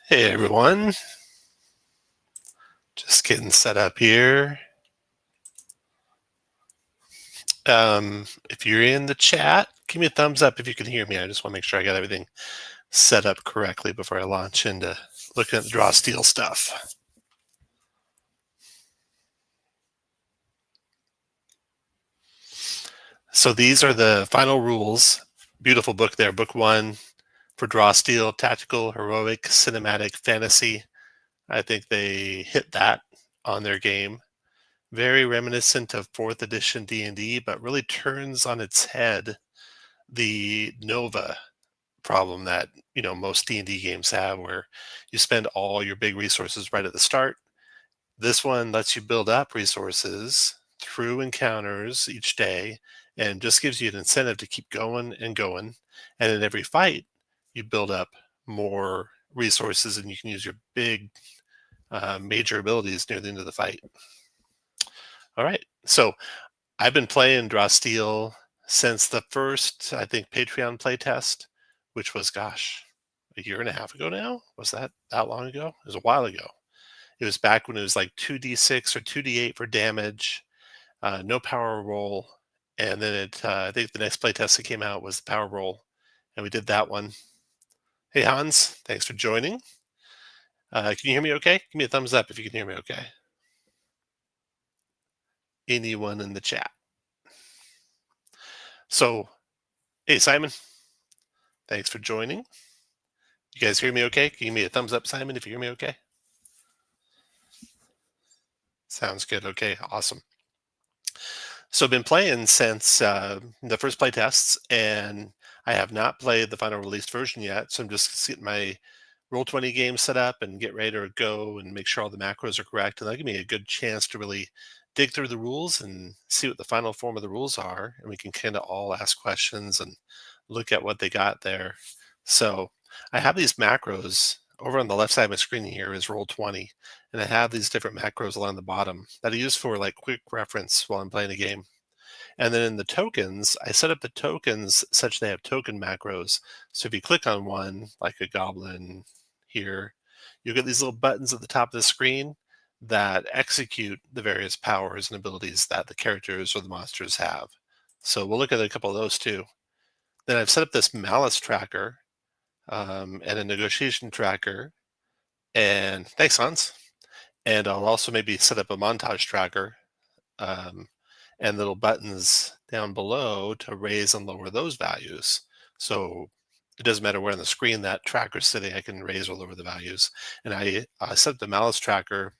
Hey everyone, just getting set up here. If you're in the chat, give me a thumbs up if you can hear me. I just want to make sure I got everything set up correctly before I launch into looking at the draw steel stuff. So these are the final rules. Beautiful book there, book 1 for draw steel, tactical, heroic, cinematic, fantasy. I think they hit that on their game. Very reminiscent of 4th edition D&D, but really turns on its head the Nova problem that most D&D games have, where you spend all your big resources right at the start. This one lets you build up resources through encounters each day and just gives you an incentive to keep going and going. And in every fight, you build up more resources and you can use your big major abilities near the end of the fight. All right, so I've been playing Draw Steel since the first, I think, Patreon playtest, which was, gosh, a year and a half ago now? Was that long ago? It was a while ago. It was back when it was like 2d6 or 2d8 for damage, no power roll. And then I think the next playtest that came out was the power roll, and we did that one. Hey, Hans, thanks for joining. Can you hear me okay? Give me a thumbs up if you can hear me okay. Anyone in the chat? So, hey, Simon, thanks for joining. You guys hear me okay? Can you give me a thumbs up, Simon, if you hear me okay? Sounds good. Okay, awesome. So I've been playing since the first play tests, and I have not played the final released version yet. So I'm just getting my Roll20 game set up and get ready to go and make sure all the macros are correct. And that'll give me a good chance to really dig through the rules and see what the final form of the rules are. And we can kind of all ask questions and look at what they got there. So I have these macros over on the left side of my screen here is Roll20. And I have these different macros along the bottom that I use for like quick reference while I'm playing a game. And then in the tokens, I set up the tokens such they have token macros. So if you click on one, like a goblin here, you'll get these little buttons at the top of the screen that execute the various powers and abilities that the characters or the monsters have. So we'll look at a couple of those too. Then I've set up this malice tracker and a negotiation tracker. And thanks, Hans. And I'll also maybe set up a montage tracker and little buttons down below to raise and lower those values. So it doesn't matter where on the screen that tracker's sitting, I can raise or lower the values. And I set up the malice tracker.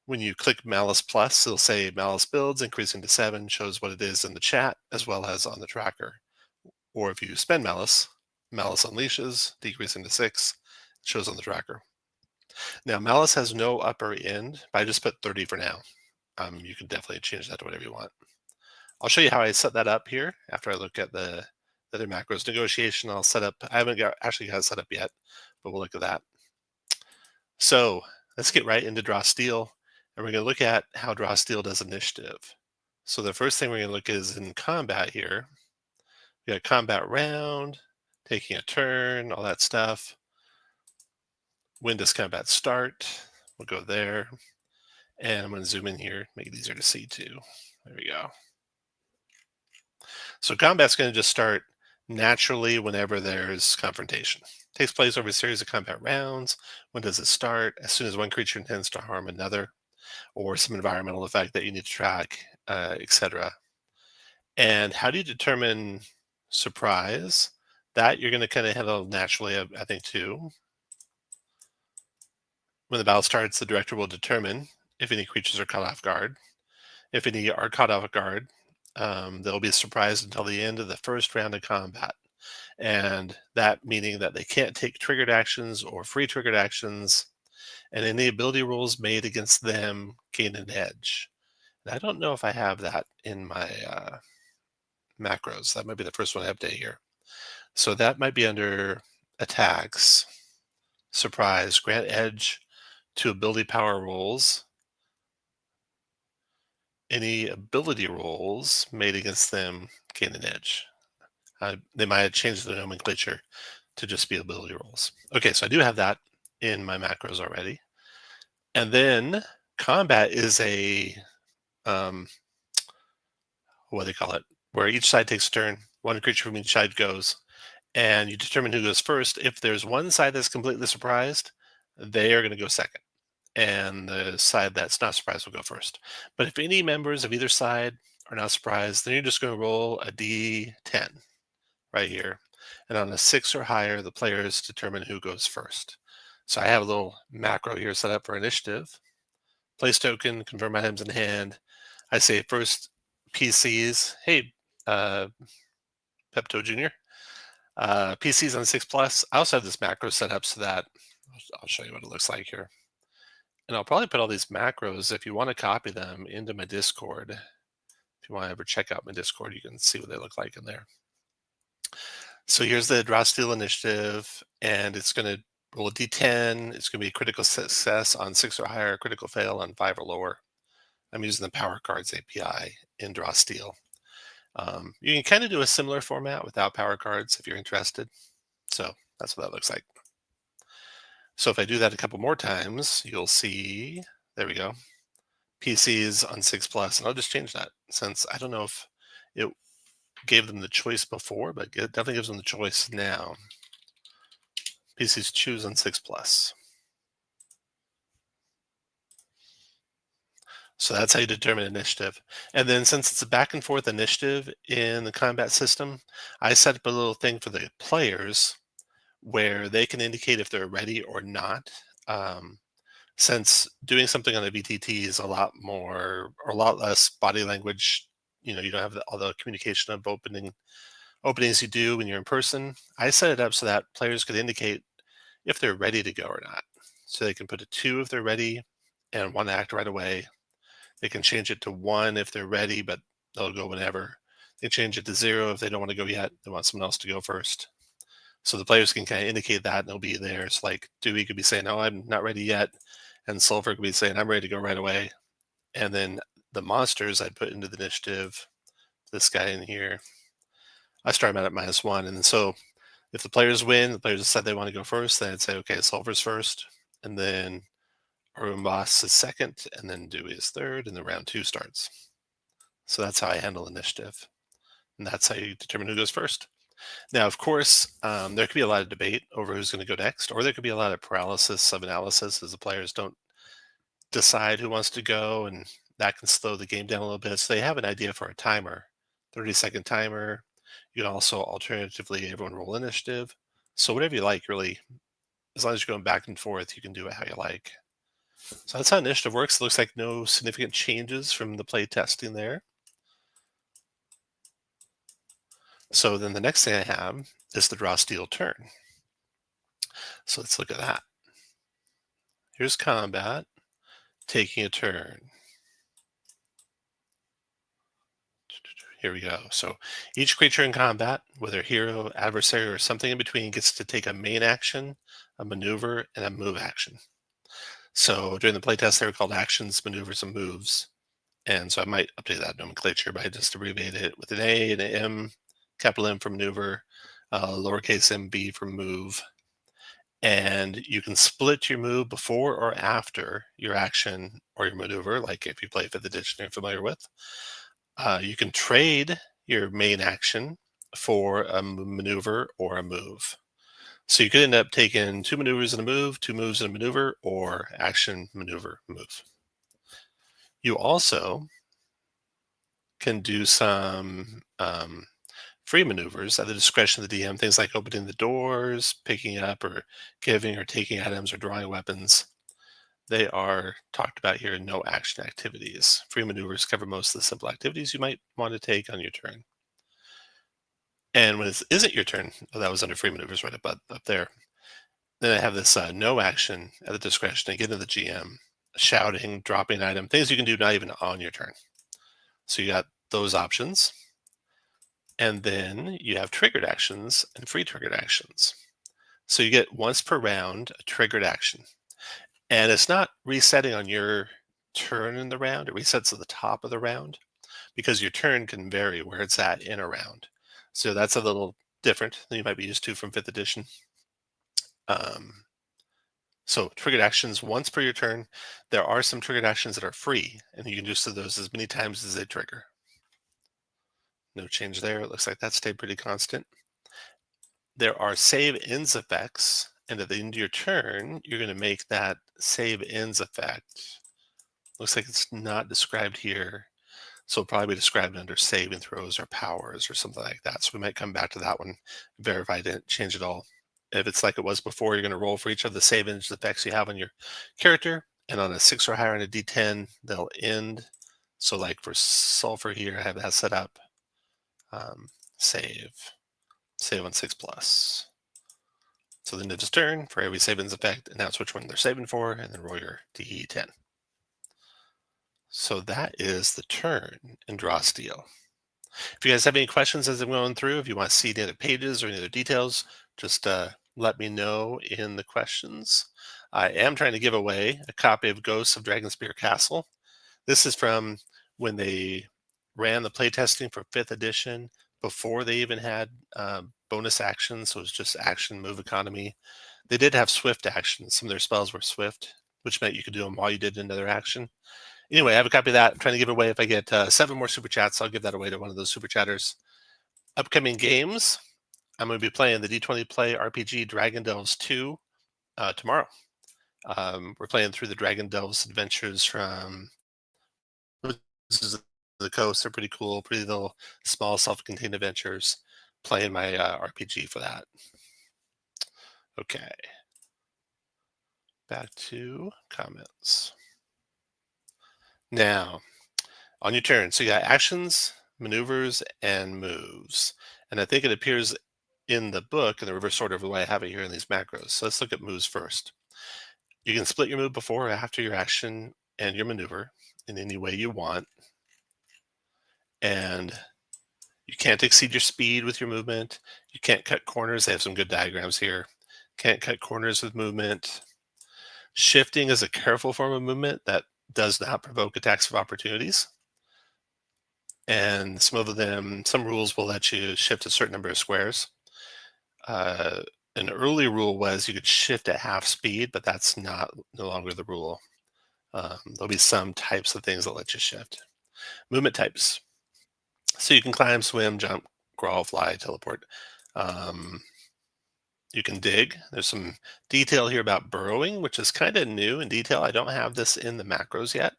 When you click malice plus, it'll say malice builds increasing to 7, shows what it is in the chat as well as on the tracker. Or if you spend malice, malice unleashes, decreasing to 6, shows on the tracker. Now, malice has no upper end, but I just put 30 for now. You can definitely change that to whatever you want. I'll show you how I set that up here after I look at the other macros. Negotiation, I'll set up. I haven't actually got it set up yet, but we'll look at that. So let's get right into Draw Steel, and we're going to look at how Draw Steel does initiative. So the first thing we're going to look at is in combat here. We got combat round, taking a turn, all that stuff. When does combat start? We'll go there. And I'm going to zoom in here, make it easier to see too. There we go. So combat's going to just start naturally whenever there's confrontation. It takes place over a series of combat rounds. When does it start? As soon as one creature intends to harm another, or some environmental effect that you need to track, etc. And how do you determine surprise? That you're going to kind of handle naturally, I think, too. When the battle starts, the director will determine if any creatures are caught off guard. If any are caught off guard, they'll be surprised until the end of the first round of combat. And that meaning that they can't take triggered actions or free triggered actions, and any ability rolls made against them gain an edge. And I don't know if I have that in my macros. That might be the first one I update here. So that might be under attacks, surprise, grant edge to ability power rolls. Any ability rolls made against them gain an edge. They might have changed the nomenclature to just be ability rolls. Okay, so I do have that. in my macros already. And then combat is a, what do they call it? Where each side takes a turn, one creature from each side goes, and you determine who goes first. If there's one side that's completely surprised, they are going to go second, and the side that's not surprised will go first. But if any members of either side are not surprised, then you're just going to roll a d10 right here. And on a 6 or higher, the players determine who goes first. So I have a little macro here set up for initiative. Place token, confirm items in hand. I say first PCs. Hey, uh, Pepto Jr. PCs on 6 plus. I also have this macro set up so that I'll show you what it looks like here. And I'll probably put all these macros, if you want to copy them, into my Discord. If you want to ever check out my Discord, you can see what they look like in there. So here's the draw steal initiative, and it's going to roll a d10. It's going to be a critical success on 6 or higher, critical fail on 5 or lower. I'm using the Power Cards API in draw steal. You can kind of do a similar format without power cards if you're interested. So that's what that looks like. So if I do that a couple more times, you'll see, there we go, PCs on 6 plus, and I'll just change that since I don't know if it gave them the choice before, but it definitely gives them the choice now. PCs choose on 6 plus. So that's how you determine initiative. And then since it's a back and forth initiative in the combat system, I set up a little thing for the players where they can indicate if they're ready or not. Since doing something on the VTT is a lot more or a lot less body language, you know, you don't have all the communication of openings you do when you're in person. I set it up so that players could indicate if they're ready to go or not. So they can put a 2 if they're ready and 1 act right away. They can change it to 1 if they're ready, but they'll go whenever. They change it to 0 if they don't want to go yet. They want someone else to go first. So the players can kind of indicate that and they'll be there. It's like Dewey could be saying, "No, I'm not ready yet." And Sulfur could be saying, "I'm ready to go right away." And then the monsters I'd put into the initiative, this guy in here, I start them out at -1. And then so if the players win, the players decide they want to go first, then I'd say, okay, Sulfur's first. And then Arun Boss is second, and then Dewey is third, and then round 2 starts. So that's how I handle initiative. And that's how you determine who goes first. Now, of course, there could be a lot of debate over who's going to go next, or there could be a lot of paralysis of analysis as the players don't decide who wants to go, and that can slow the game down a little bit. So they have an idea for a timer, 30-second timer. You can also alternatively everyone roll initiative. So whatever you like, really, as long as you're going back and forth, you can do it how you like. So that's how initiative works. It looks like no significant changes from the play testing there. So then the next thing I have is the draw steal turn. So let's look at that. Here's combat, taking a turn. Here we go. So each creature in combat, whether hero, adversary, or something in between, gets to take a main action, a maneuver, and a move action. So during the playtest, they were called actions, maneuvers, and moves. And so I might update that nomenclature by just abbreviate it with an A and an M, capital M for maneuver, lowercase mb for move. And you can split your move before or after your action or your maneuver, like if you play 5th edition you're familiar with. You can trade your main action for a maneuver or a move. So you could end up taking 2 maneuvers and a move, 2 moves and a maneuver, or action, maneuver, move. You also can do some free maneuvers at the discretion of the DM, things like opening the doors, picking up or giving or taking items or drawing weapons. They are talked about here in no action activities. Free maneuvers cover most of the simple activities you might want to take on your turn. And when it isn't your turn, that was under free maneuvers right up there. Then I have this no action at the discretion, again, of the GM, shouting, dropping an item, things you can do not even on your turn. So you got those options. And then you have triggered actions and free triggered actions. So you get once per round a triggered action. And it's not resetting on your turn in the round. It resets at the top of the round because your turn can vary where it's at in a round. So that's a little different than you might be used to from 5th edition. So triggered actions once per your turn. There are some triggered actions that are free, and you can use those as many times as they trigger. No change there. It looks like that stayed pretty constant. There are save ends effects, and at the end of your turn, you're going to make that save ends effect. Looks like it's not described here, so it'll probably be described under saving throws or powers or something like that. So we might come back to that one, verify I didn't change it all. If it's like it was before, you're going to roll for each of the save ends effects you have on your character, and on a 6 or higher on a d10, they'll end. So like for sulfur here, I have that set up. Save on 6 plus. So then it's turn for every save ends effect, announce which one they're saving for, and then roll your d10. So that is the turn in Draw Steal. If you guys have any questions as I'm going through, if you want to see the other pages or any other details, just let me know in the questions. I am trying to give away a copy of Ghosts of Dragonspear Castle. This is from when they ran the playtesting for 5th edition, before they even had bonus actions, so it was just action move economy. They did have swift actions. Some of their spells were swift, which meant you could do them while you did another action. Anyway, I have a copy of that. I'm trying to give away. If I get 7 more super chats, I'll give that away to one of those super chatters. Upcoming games, I'm going to be playing the d20play RPG Dragon Delves 2 tomorrow. We're playing through the Dragon Delves adventures from the coast. They're pretty cool, pretty little small self-contained adventures. Playing my RPG for that. Okay. Back to comments. Now, on your turn, so you got actions, maneuvers, and moves. And I think it appears in the book in the reverse order of the way I have it here in these macros. So let's look at moves first. You can split your move before or after your action and your maneuver in any way you want. And you can't exceed your speed with your movement. You can't cut corners. They have some good diagrams here. Can't cut corners with movement. Shifting is a careful form of movement that does not provoke attacks of opportunities. And some rules will let you shift a certain number of squares. An early rule was you could shift at half speed, but that's no longer the rule. There'll be some types of things that let you shift. Movement types. So you can climb, swim, jump, crawl, fly, teleport. You can dig. There's some detail here about burrowing, which is kind of new in detail. I don't have this in the macros yet.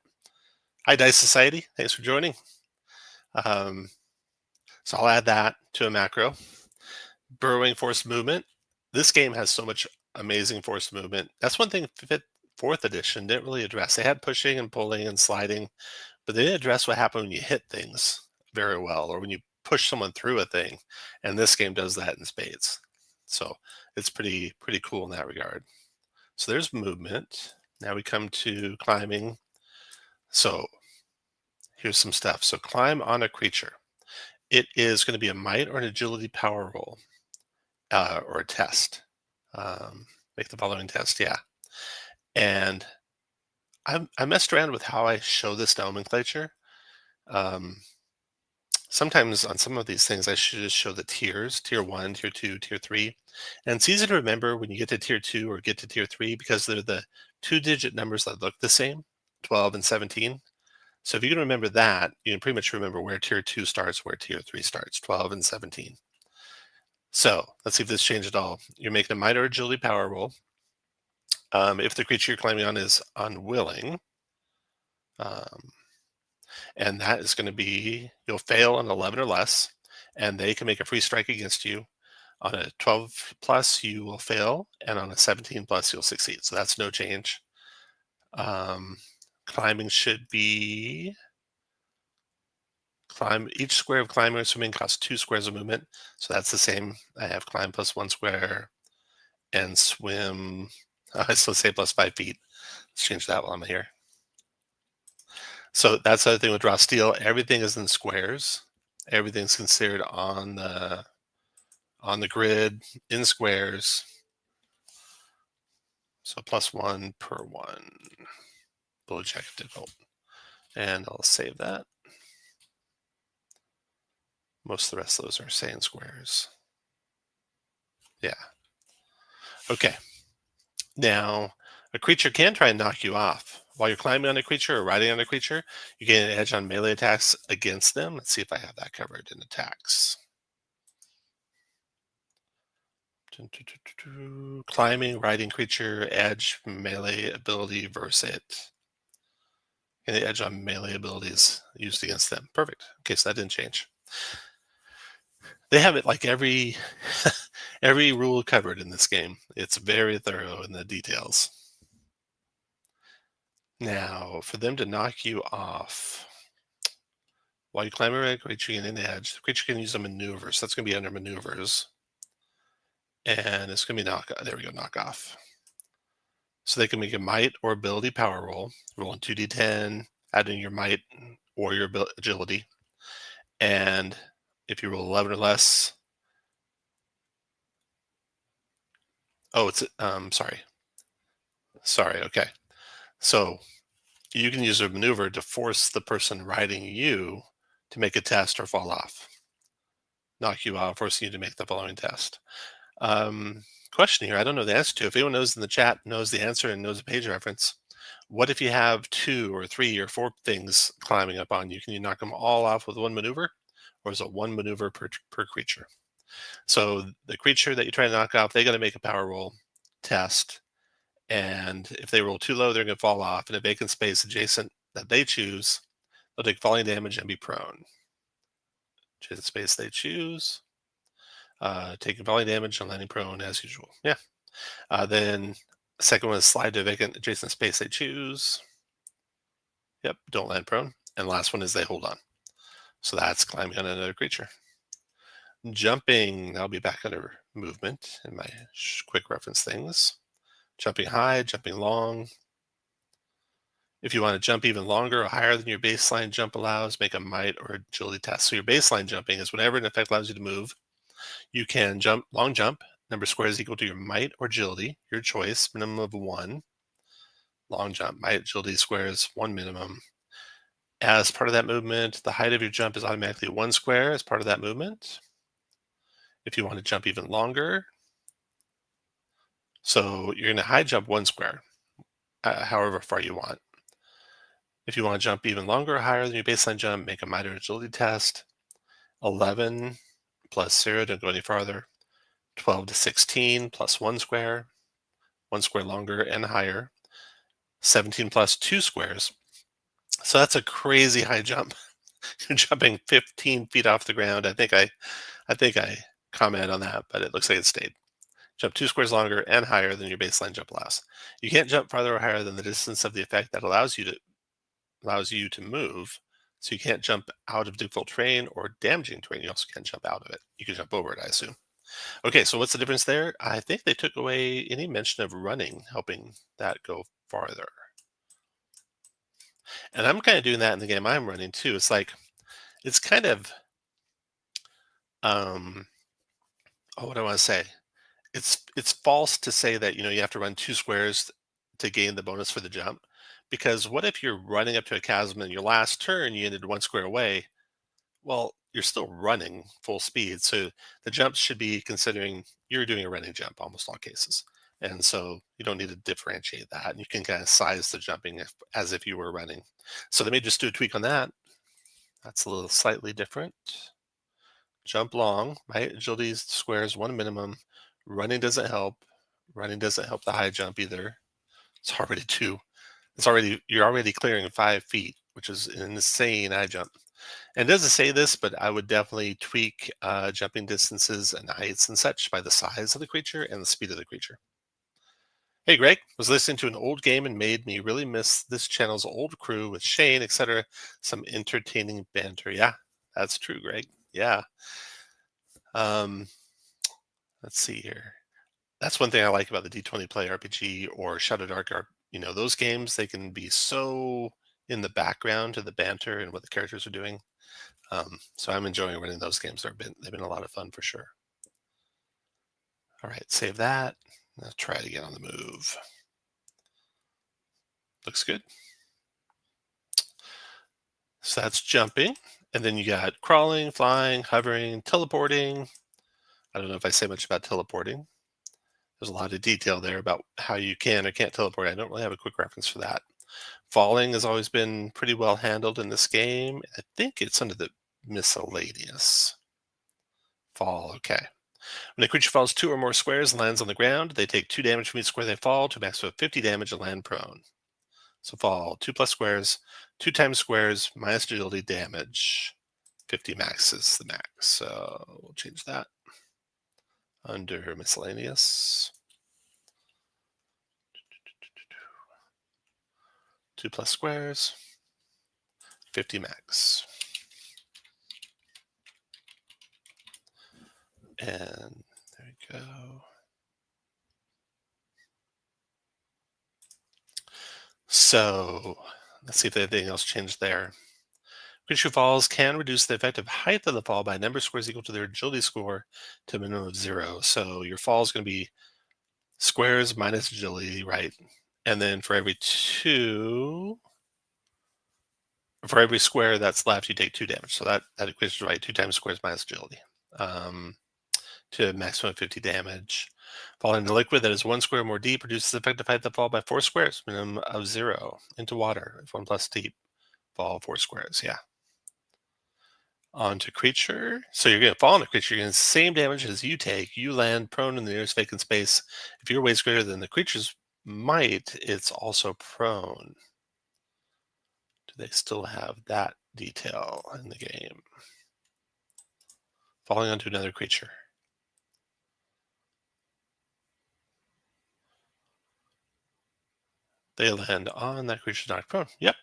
Hi, Dice Society. Thanks for joining. So I'll add that to a macro. Burrowing forced movement. This game has so much amazing forced movement. That's one thing 4th edition didn't really address. They had pushing and pulling and sliding, but they didn't address what happened when you hit things very well, or when you push someone through a thing. And this game does that in spades. So it's pretty cool in that regard. So there's movement. Now we come to climbing. So here's some stuff. So climb on a creature. It is going to be a might or an agility power roll, or a test. Make the following test, yeah. And I messed around with how I show this nomenclature. Sometimes on some of these things, I should just show the tiers, tier 1, tier 2, tier 3. And it's easy to remember when you get to tier 2 or get to tier 3 because they're the 2-digit numbers that look the same, 12 and 17. So if you can remember that, you can pretty much remember where tier 2 starts, where tier 3 starts, 12 and 17. So let's see if this changed at all. You're making a might or agility power roll. If the creature you're climbing on is unwilling, and that is going to be, you'll fail on 11 or less, and they can make a free strike against you. On a 12 plus, you will fail, and on a 17 plus, you'll succeed. So that's no change. Climbing should be each square of climbing or swimming costs 2 squares of movement. So that's the same. I have climb plus 1 square and swim. So say plus 5 feet. Let's change that while I'm here. So that's the other thing with Draw Steal. Everything is in squares. Everything's considered on the grid in squares. So plus 1 per 1. Blue check default. And I'll save that. Most of the rest of those are saying squares. Yeah. Okay. Now, A creature can try and knock you off. While you're climbing on a creature or riding on a creature, you gain an edge on melee attacks against them. Let's see if I have that covered in attacks. Climbing, riding creature, edge, melee ability versus it. And the edge on melee abilities used against them. Perfect. Okay, so that didn't change. They have it like every every rule covered in this game. It's very thorough in the details. Now, for them to knock you off while you climb around a creature and an edge, the creature can use a maneuver. So that's going to be under maneuvers. And it's going to be there we go, knock off. So they can make a might or ability power roll, rolling 2d10, adding your might or your agility. And if you roll 11 or less, oh, it's sorry, okay. So you can use a maneuver to force the person riding you to make a test or fall off, knock you out, forcing you to make the following test. Question here, I don't know the answer to. If anyone knows in the chat, knows the answer and knows the page reference, what if you have 2 or 3 or 4 things climbing up on you? Can you knock them all off with one maneuver? Or is it one maneuver per creature? So the creature that you try to knock off, they got to make a power roll test. And if they roll too low, they're going to fall off. In a vacant space adjacent that they choose, they'll take falling damage and be prone. Adjacent space they choose, taking falling damage and landing prone as usual. Yeah. Then second one is slide to a vacant adjacent space they choose. Yep, don't land prone. And last one is they hold on. So that's climbing on another creature. Jumping, I'll be back under movement in my quick reference things. Jumping high, jumping long. If you want to jump even longer or higher than your baseline jump allows, make a might or agility test. So your baseline jumping is whenever an effect allows you to move, you can jump, long jump, number of squares equal to your might or agility, your choice, minimum of 1. Long jump, might, agility squares, 1 minimum. As part of that movement, the height of your jump is automatically 1 square as part of that movement. If you want to jump even longer, so you're going to high jump 1 square, however far you want. If you want to jump even longer or higher than your baseline jump, make a might or agility test. 11 plus 0, don't go any farther. 12 to 16 plus 1 square, 1 square longer and higher. 17 plus 2 squares. So that's a crazy high jump. You're jumping 15 feet off the ground. I think I commented on that, but it looks like it stayed. Jump 2 squares longer and higher than your baseline jump allows. You can't jump farther or higher than the distance of the effect that allows you to move. So you can't jump out of difficult terrain or damaging terrain. You also can't jump out of it. You can jump over it, I assume. Okay, so what's the difference there? I think they took away any mention of running, helping that go farther. And I'm kind of doing that in the game I'm running too. It's like, it's kind of, what do I want to say? It's false to say that, you have to run 2 squares to gain the bonus for the jump. Because what if you're running up to a chasm and your last turn you ended 1 square away? Well, you're still running full speed. So the jumps should be considering you're doing a running jump almost all cases. And so you don't need to differentiate that. And you can kind of size the jumping as if you were running. So they may just do a tweak on that. That's a little slightly different. Jump long, right? Agility squares 1 minimum. Running doesn't help. Running doesn't help the high jump either. It's already 2. You're already clearing 5 feet, which is an insane high jump. And it doesn't say this, but I would definitely tweak jumping distances and heights and such by the size of the creature and the speed of the creature. Hey, Greg, was listening to an old game and made me really miss this channel's old crew with Shane, etc. Some entertaining banter. Yeah, that's true, Greg. Yeah. Let's see here. That's one thing I like about the d20play RPG or Shadow Dark. Those games, they can be so in the background to the banter and what the characters are doing. So I'm enjoying running those games. They've been a lot of fun for sure. All right, save that. Let's try it again on the move. Looks good. So that's jumping. And then you got crawling, flying, hovering, teleporting. I don't know if I say much about teleporting. There's a lot of detail there about how you can or can't teleport. I don't really have a quick reference for that. Falling has always been pretty well handled in this game. I think it's under the miscellaneous. Fall, okay. When a creature falls 2 or more squares and lands on the ground, they take 2 damage from each square they fall to a maximum of 50 damage and land prone. So fall 2 plus squares, 2 times squares minus agility damage. 50 max is the max. So we'll change that under miscellaneous. 2 plus squares, 50 max. And there we go. So let's see if anything else changed there. Creature falls can reduce the effective height of the fall by a number of squares equal to their agility score to a minimum of 0. So your fall is going to be squares minus agility, right? And then for every square that's left, you take 2 damage. So that equates to right 2 times squares minus agility to a maximum of 50 damage. Fall into liquid that is 1 square or more deep reduces the effective height of the fall by 4 squares, minimum of 0. Into water, if 1 plus deep, fall 4 squares. Yeah. Onto creature. So you're going to fall on a creature. You're going to the same damage as you take. You land prone in the nearest vacant space. If your weight is greater than the creature's might, it's also prone. Do they still have that detail in the game? Falling onto another creature. They land on that creature's knocked prone. Yep.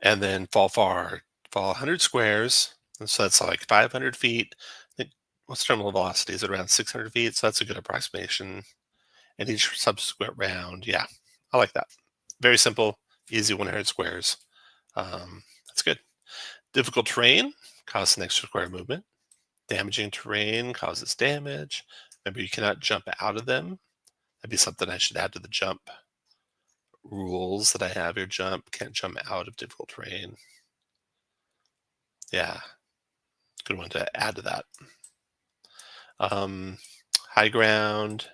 And then fall 100 squares. And so that's like 500 feet. I think, what's terminal velocity? Is it around 600 feet? So that's a good approximation. And each subsequent round, yeah, I like that. Very simple, easy 100 squares. That's good. Difficult terrain causes an extra square movement. Damaging terrain causes damage. Remember, you cannot jump out of them. That'd be something I should add to the jump rules that I have here. Can't jump out of difficult terrain. Yeah, good one to add to that. High ground,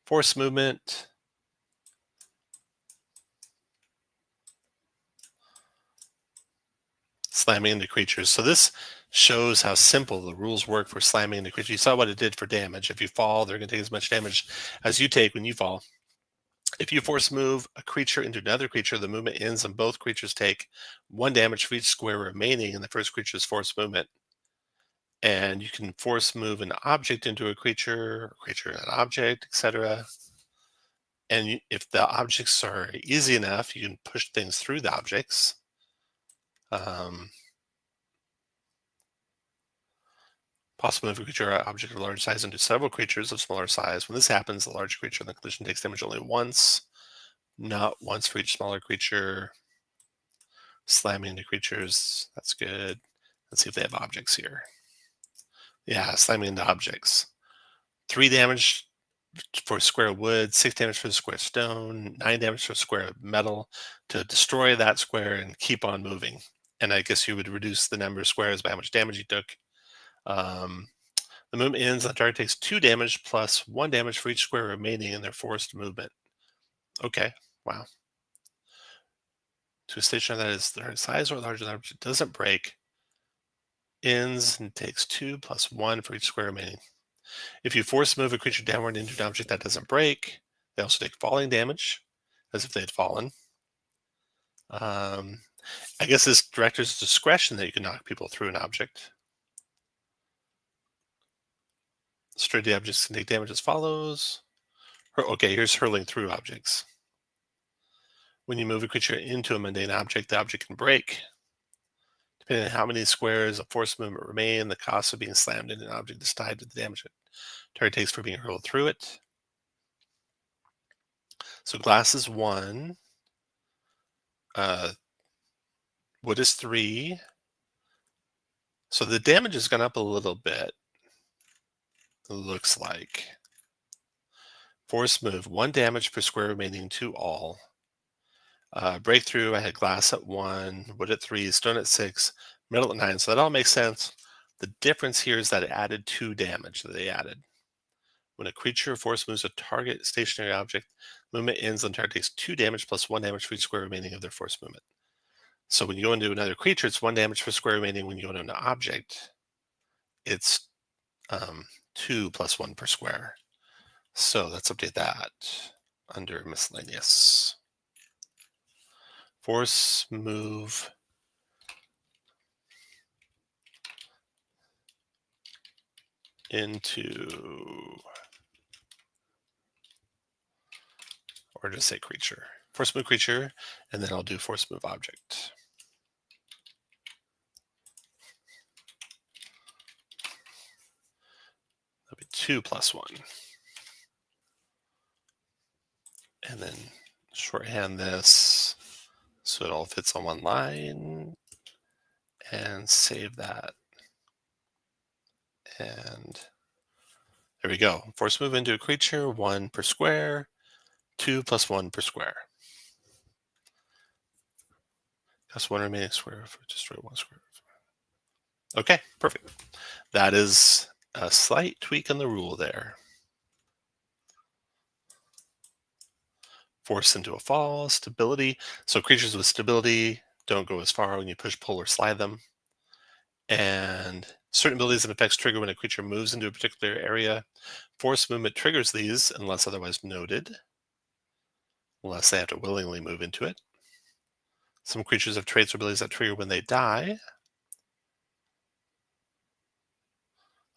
force movement. Slamming into creatures. So this shows how simple the rules work for slamming into creatures. You saw what it did for damage. If you fall, they're going to take as much damage as you take when you fall. If you force move a creature into another creature, the movement ends and both creatures take 1 damage for each square remaining in the first creature's force movement. And you can force move an object into a creature and an object, etc. And if the objects are easy enough, you can push things through the objects. Possible move a creature or object of large size into several creatures of smaller size. When this happens, the large creature in the collision takes damage only once, not once for each smaller creature. Slamming into creatures, that's good. Let's see if they have objects here. Yeah, slamming into objects. 3 damage for a square of wood, 6 damage for a square of stone, 9 damage for a square of metal to destroy that square and keep on moving. And I guess you would reduce the number of squares by how much damage you took. The movement ends and the target takes 2 damage plus 1 damage for each square remaining in their forced movement. Okay, wow. To a station that is their size or larger than it doesn't break, ends and takes 2 plus 1 for each square remaining. If you force move a creature downward into an object that doesn't break, they also take falling damage, as if they had fallen. I guess it's director's discretion that you can knock people through an object. Sturdy objects can take damage as follows. Okay, here's hurling through objects. When you move a creature into a mundane object, the object can break. Depending on how many squares of force movement remain, the cost of being slammed into an object is tied to the damage the target takes for being hurled through it. So glass is 1. Wood is 3. So the damage has gone up a little bit. It looks like. Force move, 1 damage per square remaining to all. Breakthrough, I had glass at 1, wood at 3, stone at 6, metal at 9. So that all makes sense. The difference here is that it added 2 damage that they added. When a creature or force moves a target stationary object, movement ends when the target takes 2 damage plus 1 damage for each square remaining of their force movement. So when you go into another creature, it's 1 damage per square remaining. When you go into an object, it's 2 plus 1 per square. So let's update that under miscellaneous. Force move into, or just say creature. Force move creature, and then I'll do force move object. That'll be 2 plus 1. And then shorthand this so it all fits on one line, and save that. And there we go. Force move into a creature, 1 per square, 2 plus 1 per square. Cost 1 remaining square for destroy 1 square. Okay, perfect. That is a slight tweak on the rule there. Force into a fall, stability. So creatures with stability don't go as far when you push, pull, or slide them. And certain abilities and effects trigger when a creature moves into a particular area. Force movement triggers these unless otherwise noted, unless they have to willingly move into it. Some creatures have traits or abilities that trigger when they die.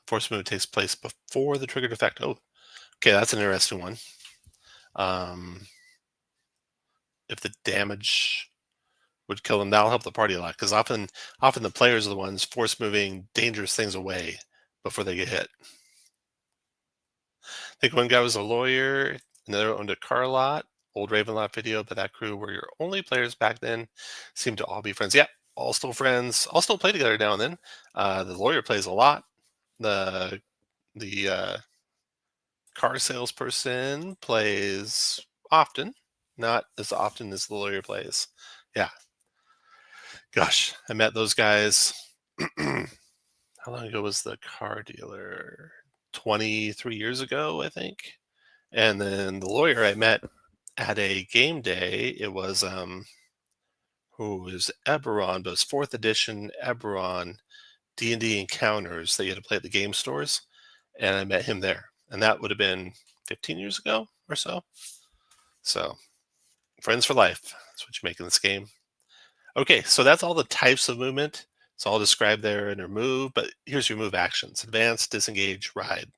Force movement takes place before the triggered effect. Oh, okay, that's an interesting one. If the damage would kill them, that'll help the party a lot, because often the players are the ones force moving dangerous things away before they get hit. I think one guy was a lawyer, another owned a car lot. Old Ravenloft video, but that crew were your only players back then. Seemed to all be friends. Yeah, all still friends. All still play together now and then. The lawyer plays a lot. The car salesperson plays often, not as often as the lawyer plays. Yeah. Gosh, I met those guys. How long ago was the car dealer? 23 years ago, I think. And then the lawyer I met at a game day. It was who was Eberron, but it was 4th edition Eberron D&D encounters that you had to play at the game stores, and I met him there. And that would have been 15 years ago or so. So, friends for life. That's what you make in this game. Okay, so that's all the types of movement. It's all described there in your move, but here's your move actions: advance, disengage, ride.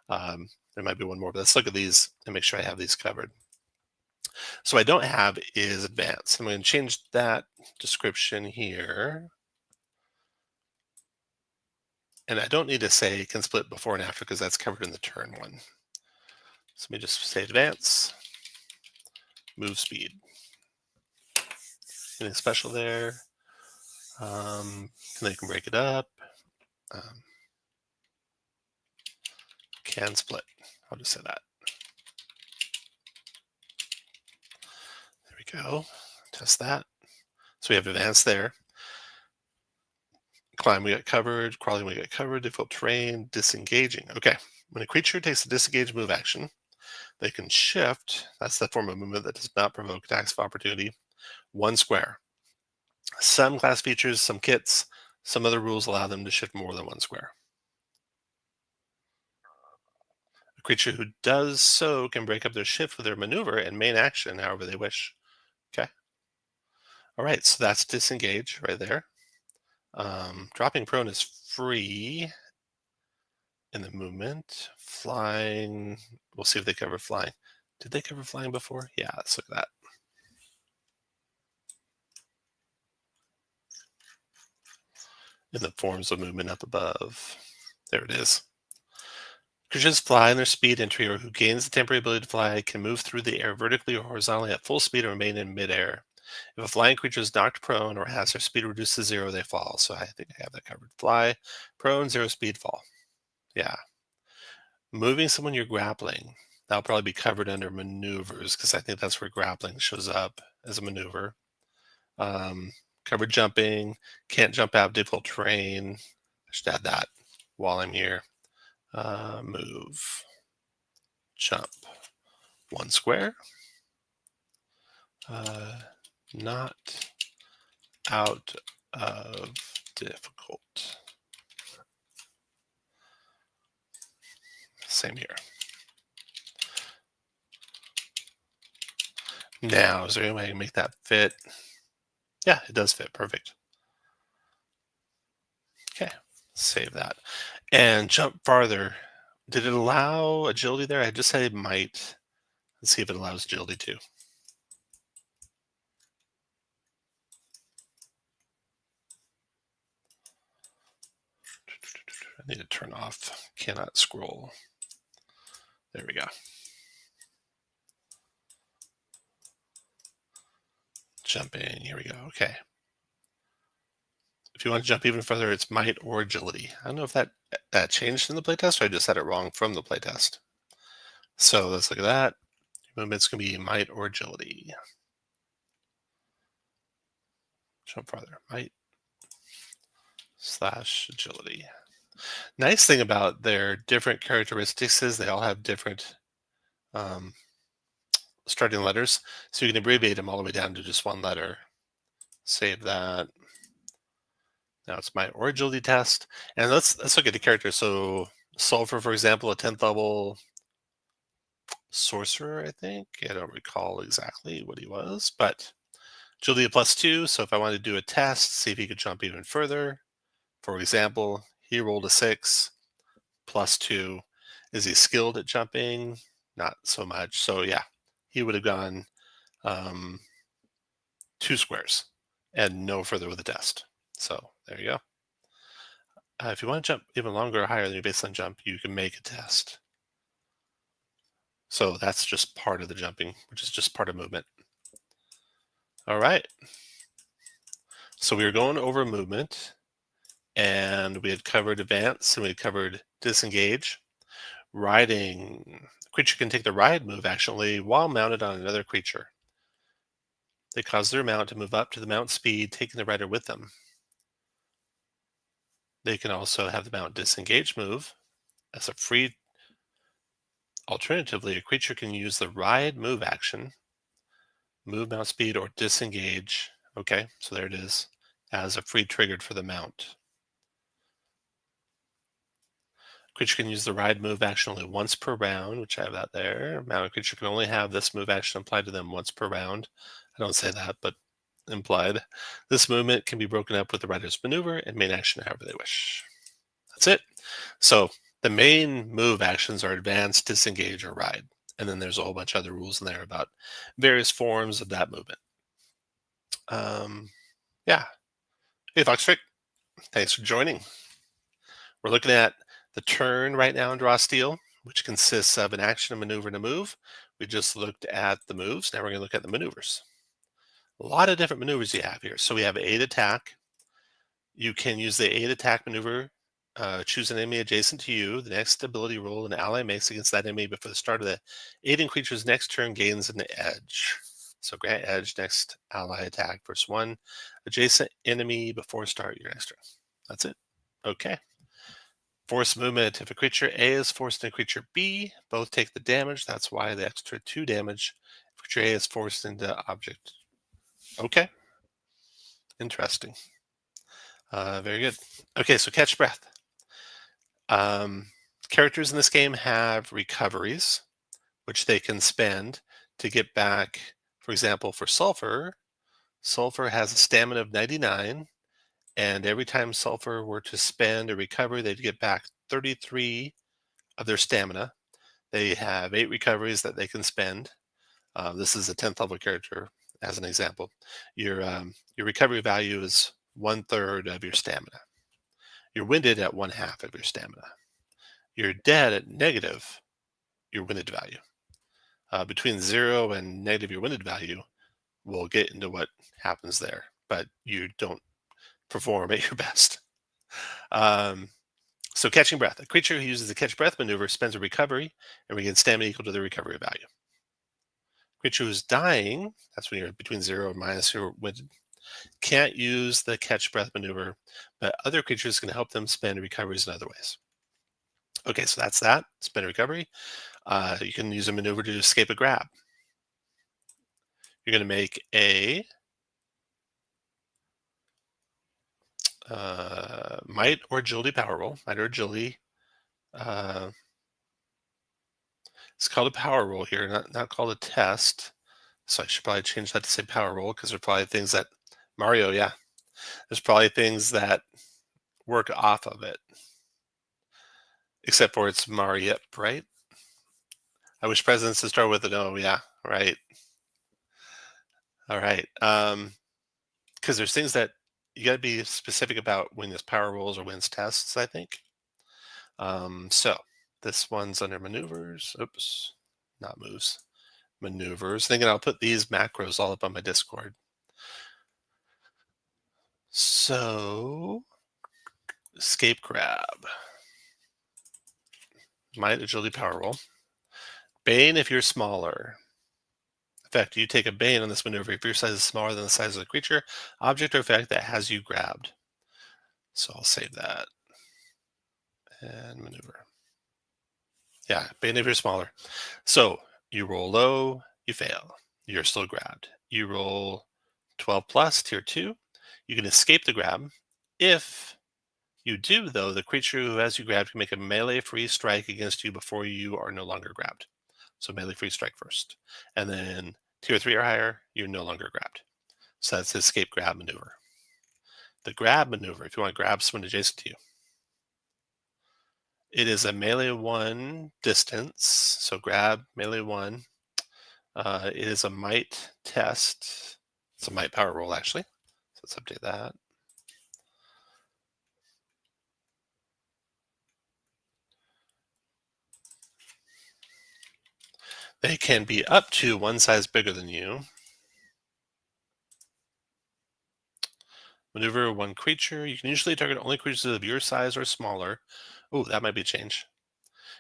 There might be one more, but let's look at these and make sure I have these covered. So what I don't have is advance. I'm going to change that description here. And I don't need to say can split before and after, because that's covered in the turn one. So let me just say advance, move speed. Anything special there? And then you can break it up. Can split. I'll just say that. There we go. Test that. So we have advance there. Climb we got covered. Crawling we got covered. Difficult terrain. Disengaging. Okay. When a creature takes a disengage move action, they can shift. That's the form of movement that does not provoke attacks of opportunity. 1 square. Some class features, some kits, some other rules allow them to shift more than 1 square. A creature who does so can break up their shift with their maneuver and main action however they wish. Okay. All right, so that's disengage right there. Dropping prone is free in the movement. Flying, we'll see if they cover flying. Did they cover flying before? Yeah, let's look at that. In the forms of movement up above. There it is. Creatures fly in their speed entry, or who gains the temporary ability to fly can move through the air vertically or horizontally at full speed and remain in midair. If a flying creature is knocked prone or has their speed reduced to 0, they fall. So I think I have that covered. Fly, prone, 0 speed, fall. Yeah. Moving someone you're grappling. That'll probably be covered under maneuvers, because I think that's where grappling shows up as a maneuver. Covered jumping. Can't jump out of difficult terrain. I should add that while I'm here. Move. jump 1 square. Not out of difficult. Same here. Now, is there any way I can make that fit? Yeah, it does fit. Perfect. Okay, save that. And jump farther. Did it allow agility there? I just said it might. Let's see if it allows agility too. I need to turn off. Cannot scroll. There we go. Jumping. Here we go. Okay. If you want to jump even further, it's might or agility. I don't know if that changed in the playtest or I just said it wrong from the playtest. So let's look at that. Your movement's going to be might or agility. Jump farther. Might / agility. Nice thing about their different characteristics is they all have different starting letters. So you can abbreviate them all the way down to just one letter. Save that. Now it's my or agility test. And let's look at the characters. So Sulfur, for example, a 10th level sorcerer, I think. I don't recall exactly what he was, but agility +2. So if I wanted to do a test, see if he could jump even further. For example, he rolled a 6 +2. Is he skilled at jumping? Not so much. So yeah, he would have gone 2 squares and no further with the test. So there you go. If you want to jump even longer or higher than your baseline jump, you can make a test. So that's just part of the jumping, which is just part of movement. All right. So we were going over movement, and we had covered advance, and we had covered disengage. Riding. The creature can take the ride move actually while mounted on another creature. They cause their mount to move up to the mount speed, taking the rider with them. They can also have the mount disengage move as a free. Alternatively, a creature can use the ride move action, move mount speed, or disengage. Okay, so there it is, as a free triggered for the mount. Creature can use the ride move action only once per round, which I have that there. Mounted creature can only have this move action applied to them once per round. I don't say that, but implied. This movement can be broken up with the rider's maneuver and main action however they wish. That's it. So the main move actions are advance, disengage, or ride. And then there's a whole bunch of other rules in there about various forms of that movement. Yeah. Hey, Foxtrick. Thanks for joining. We're looking at the turn right now in Draw Steel, which consists of an action, a maneuver, and a move. We just looked at the moves. Now we're going to look at the maneuvers. A lot of different maneuvers you have here. So we have aid attack. You can use the aid attack maneuver. Choose an enemy adjacent to you. The next ability roll an ally makes against that enemy before the start of the aiding creature's next turn gains an edge. So grant edge next ally attack +1 adjacent enemy before start your next turn. That's it. Okay. Force movement. If a creature A is forced into creature B, both take the damage. That's why the extra 2 damage. If creature A is forced into object. Okay. Interesting. Very good. Okay, so catch breath. Characters in this game have recoveries, which they can spend to get back. For example, for Sulfur, Sulfur has a stamina of 99, and every time Sulfur were to spend a recovery, they'd get back 33 of their stamina. They have 8 recoveries that they can spend. This is a 10th level character, as an example. Your recovery value is 1/3 of your stamina. You're winded at 1/2 of your stamina. You're dead at negative your winded value. Between 0 and negative your winded value, we'll get into what happens there, but you don't perform at your best. So catching breath. A creature who uses the catch breath maneuver spends a recovery and regains stamina equal to the recovery value. Creature who's dying, that's when you're between 0 and minus your winded, can't use the catch breath maneuver, but other creatures can help them spend recoveries in other ways. Okay, so that's that. Spend a recovery. You can use a maneuver to escape a grab. You're going to make a might or agility power roll. Might or agility. Uh, it's called a power roll here, not called a test. So I should probably change that to say power roll because there's probably things that Mario, yeah, there's probably things that work off of it, except for it's Mario, right? I wish presidents to start with an O. Yeah, right. All right. Because there's things that you got to be specific about when it's power rolls or when it's tests, I think. So this one's under maneuvers. Oops, not moves. Maneuvers. Thinking I'll put these macros all up on my Discord. So escape grab. Might agility power roll. Bane if you're smaller. In fact, you take a Bane on this maneuver if your size is smaller than the size of the creature, object, or effect that has you grabbed. So I'll save that. And maneuver. Yeah, Bane if you're smaller. So you roll low, you fail. You're still grabbed. You roll 12 plus, tier 2. You can escape the grab. If you do, though, the creature who has you grabbed can make a melee free strike against you before you are no longer grabbed. So melee free strike first. And then tier 3 or higher, you're no longer grabbed. So that's his escape grab maneuver. The grab maneuver, if you want to grab someone adjacent to you, it is a melee 1 distance. So grab melee 1. It is a might test. It's a might power roll, actually. So let's update that. They can be up to one size bigger than you. Maneuver 1 creature. You can usually target only creatures of your size or smaller. Oh, that might be a change.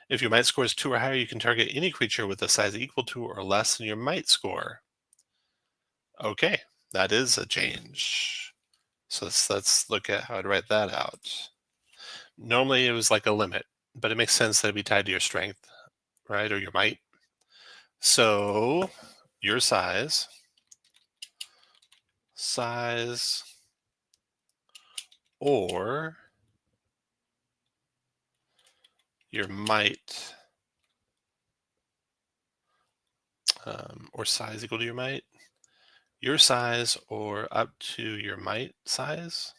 If your might score is 2 or higher, you can target any creature with a size equal to or less than your might score. Okay, that is a change. So let's look at how I'd write that out. Normally it was like a limit, but it makes sense that it'd be tied to your strength, right? Or your might. So your size, or your might, or size equal to your might. Your size or up to your might size.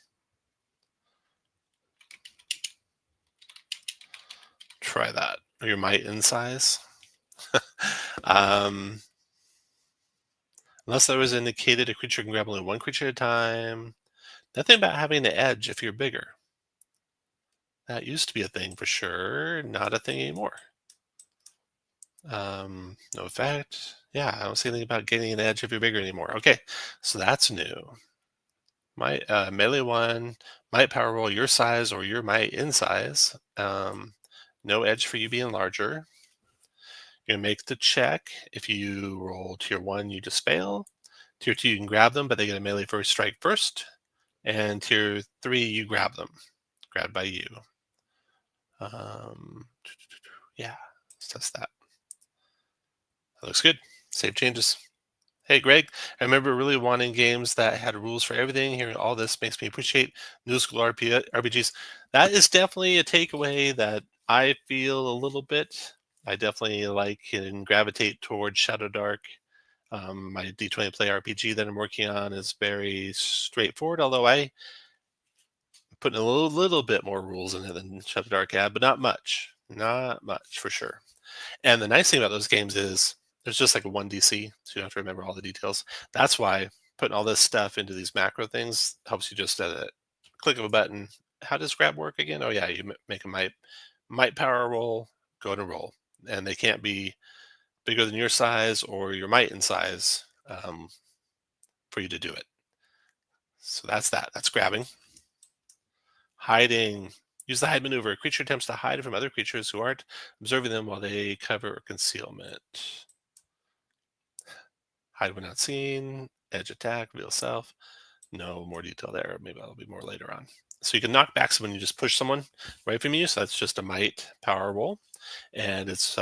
Try that. Or your might in size. Unless that was indicated, a creature can grab only one creature at a time. Nothing about having the edge if you're bigger. That used to be a thing for sure. Not a thing anymore. No effect. Yeah, I don't see anything about getting an edge if you're bigger anymore. Okay, so that's new. My melee 1 might power roll your size or your might in size. No edge for you being larger. You're gonna make the check. If you roll tier 1, you just fail. Tier 2, you can grab them, but they get a melee first strike first. And tier 3, you grab them. Grabbed by you. Yeah, let's test that. That looks good. Save changes. Hey, Greg, I remember really wanting games that had rules for everything. Hearing all this makes me appreciate new school RPGs. That is definitely a takeaway that I feel a little bit. I definitely like and gravitate towards Shadow Dark. My d20play RPG that I'm working on is very straightforward, although I put in a little bit more rules in it than Shadow Dark had, but not much. Not much for sure. And the nice thing about those games is there's just like a 1DC, so you don't have to remember all the details. That's why putting all this stuff into these macro things helps you just at a click of a button. How does grab work again? Oh yeah, you make a might power roll, go to roll, and they can't be bigger than your size or your might in size for you to do it. So that's that. That's grabbing. Hiding. Use the hide maneuver. A creature attempts to hide from other creatures who aren't observing them while they cover concealment. Hide when not seen. Edge attack. Reveal self. No more detail there. Maybe that'll be more later on. So you can knock back someone. You just push someone right from you. So that's just a might power roll. And it's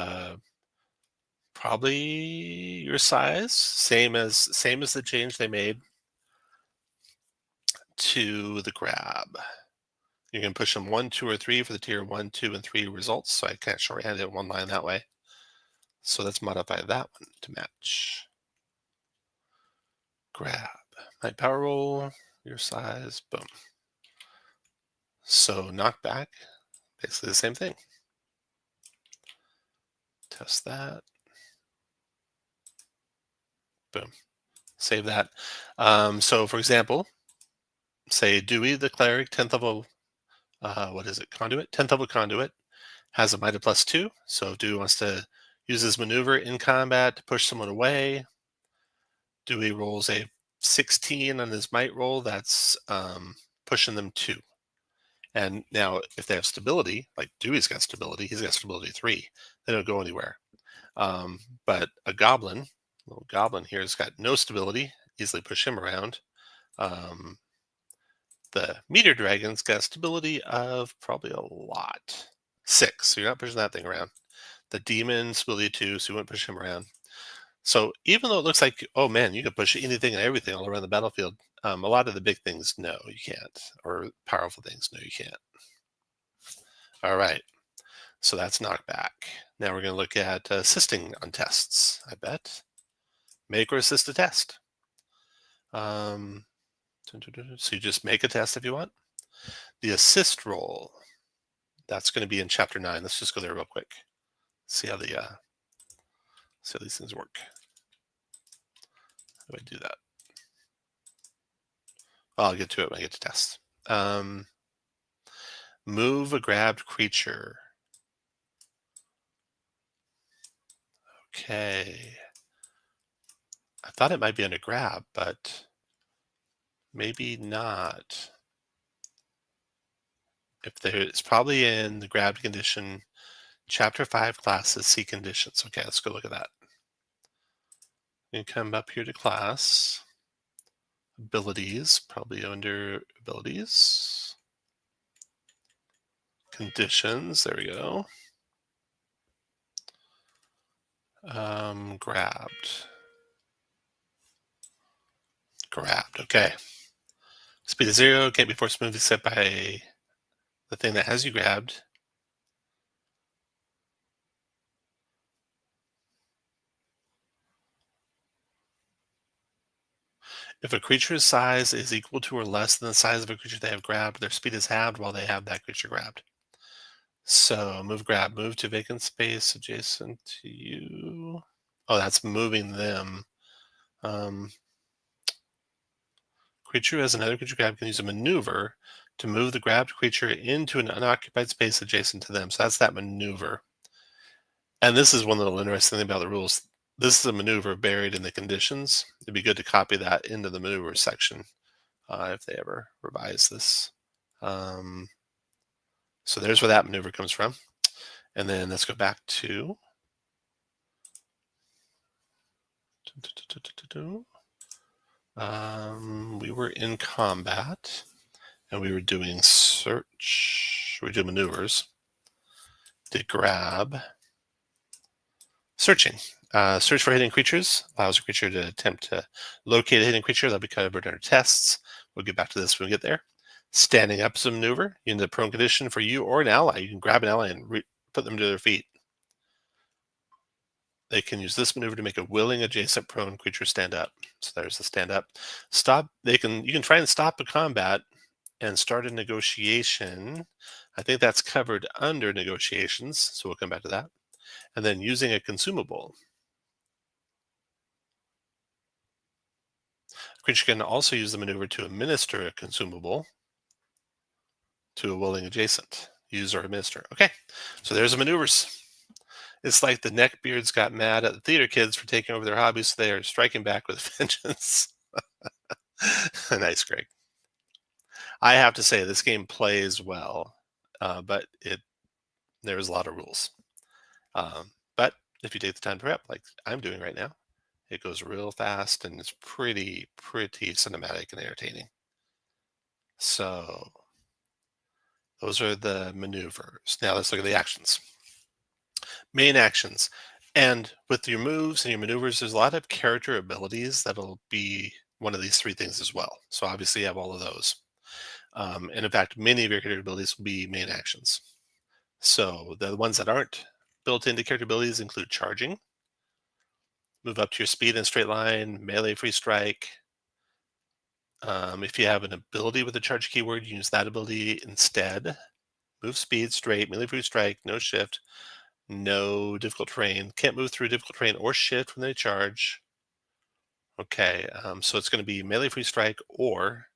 Probably your size, same as the change they made to the grab. You can push them 1, 2, or 3 for the tier 1, 2, and 3 results. So I can't shorthand it in one line that way. So let's modify that one to match. Grab. My power roll, your size, boom. So knockback, basically the same thing. Test that. Boom. Save that. So for example, say Dewey, the cleric, 10th level, conduit, 10th level conduit, has a might of +2. So if Dewey wants to use his maneuver in combat to push someone away, Dewey rolls a 16 on his might roll. That's pushing them 2. And now if they have stability, like Dewey's got stability, he's got stability 3. They don't go anywhere. But a goblin, little goblin here, has got no stability. Easily push him around. The meteor dragon's got stability of probably a lot. 6, so you're not pushing that thing around. The demon stability 2, so you wouldn't push him around. So even though it looks like, oh man, you can push anything and everything all around the battlefield, a lot of the big things, no, you can't. Or powerful things, no, you can't. All right, so that's knockback. Now we're going to look at assisting on tests, I bet. Make or assist a test. So you just make a test if you want. The assist roll, that's going to be in chapter 9. Let's just go there real quick. See how these things work. How do I do that? I'll get to it when I get to tests. Move a grabbed creature. Okay. I thought it might be under grab, but maybe not. It's probably in the grabbed condition. Chapter 5 classes see conditions. Okay, let's go look at that. You can come up here to class. Abilities, probably under abilities. Conditions, there we go. Grabbed, okay. Speed of 0, can't be forced to move except by the thing that has you grabbed. If a creature's size is equal to or less than the size of a creature they have grabbed, their speed is halved while they have that creature grabbed. So move grab, move to vacant space adjacent to you. Oh, that's moving them. Creature as another creature grab can use a maneuver to move the grabbed creature into an unoccupied space adjacent to them. So that's that maneuver. And this is one little interesting thing about the rules. This is a maneuver buried in the conditions. It'd be good to copy that into the maneuver section if they ever revise this. So there's where that maneuver comes from. And then let's go back to we were in combat and we were doing search. We do maneuvers. Did grab. Searching. Search for hidden creatures allows a creature to attempt to locate a hidden creature. That'll be covered under tests. We'll get back to this when we get there. Standing up is a maneuver. In the prone condition for you or an ally, you can grab an ally and put them to their feet. They can use this maneuver to make a willing adjacent prone creature stand up. So there's the stand up. Stop. You can try and stop a combat and start a negotiation. I think that's covered under negotiations. So we'll come back to that. And then using a consumable. A creature can also use the maneuver to administer a consumable to a willing adjacent. Use or administer. Okay, so there's the maneuvers. It's like the neckbeards got mad at the theater kids for taking over their hobbies, so they are striking back with vengeance. Nice, Greg. I have to say, this game plays well, but there's a lot of rules. But if you take the time to prep, like I'm doing right now, it goes real fast and it's pretty cinematic and entertaining. So those are the maneuvers. Now let's look at the actions. Main actions. And with your moves and your maneuvers, there's a lot of character abilities that'll be one of these three things as well. So obviously you have all of those. And in fact, many of your character abilities will be main actions. So the ones that aren't built into character abilities include charging, move up to your speed in a straight line, melee free strike. If you have an ability with a charge keyword, you use that ability instead. Move speed straight, melee free strike, no shift, no difficult terrain. Can't move through difficult terrain or shift when they charge. Okay, so it's going to be melee free strike or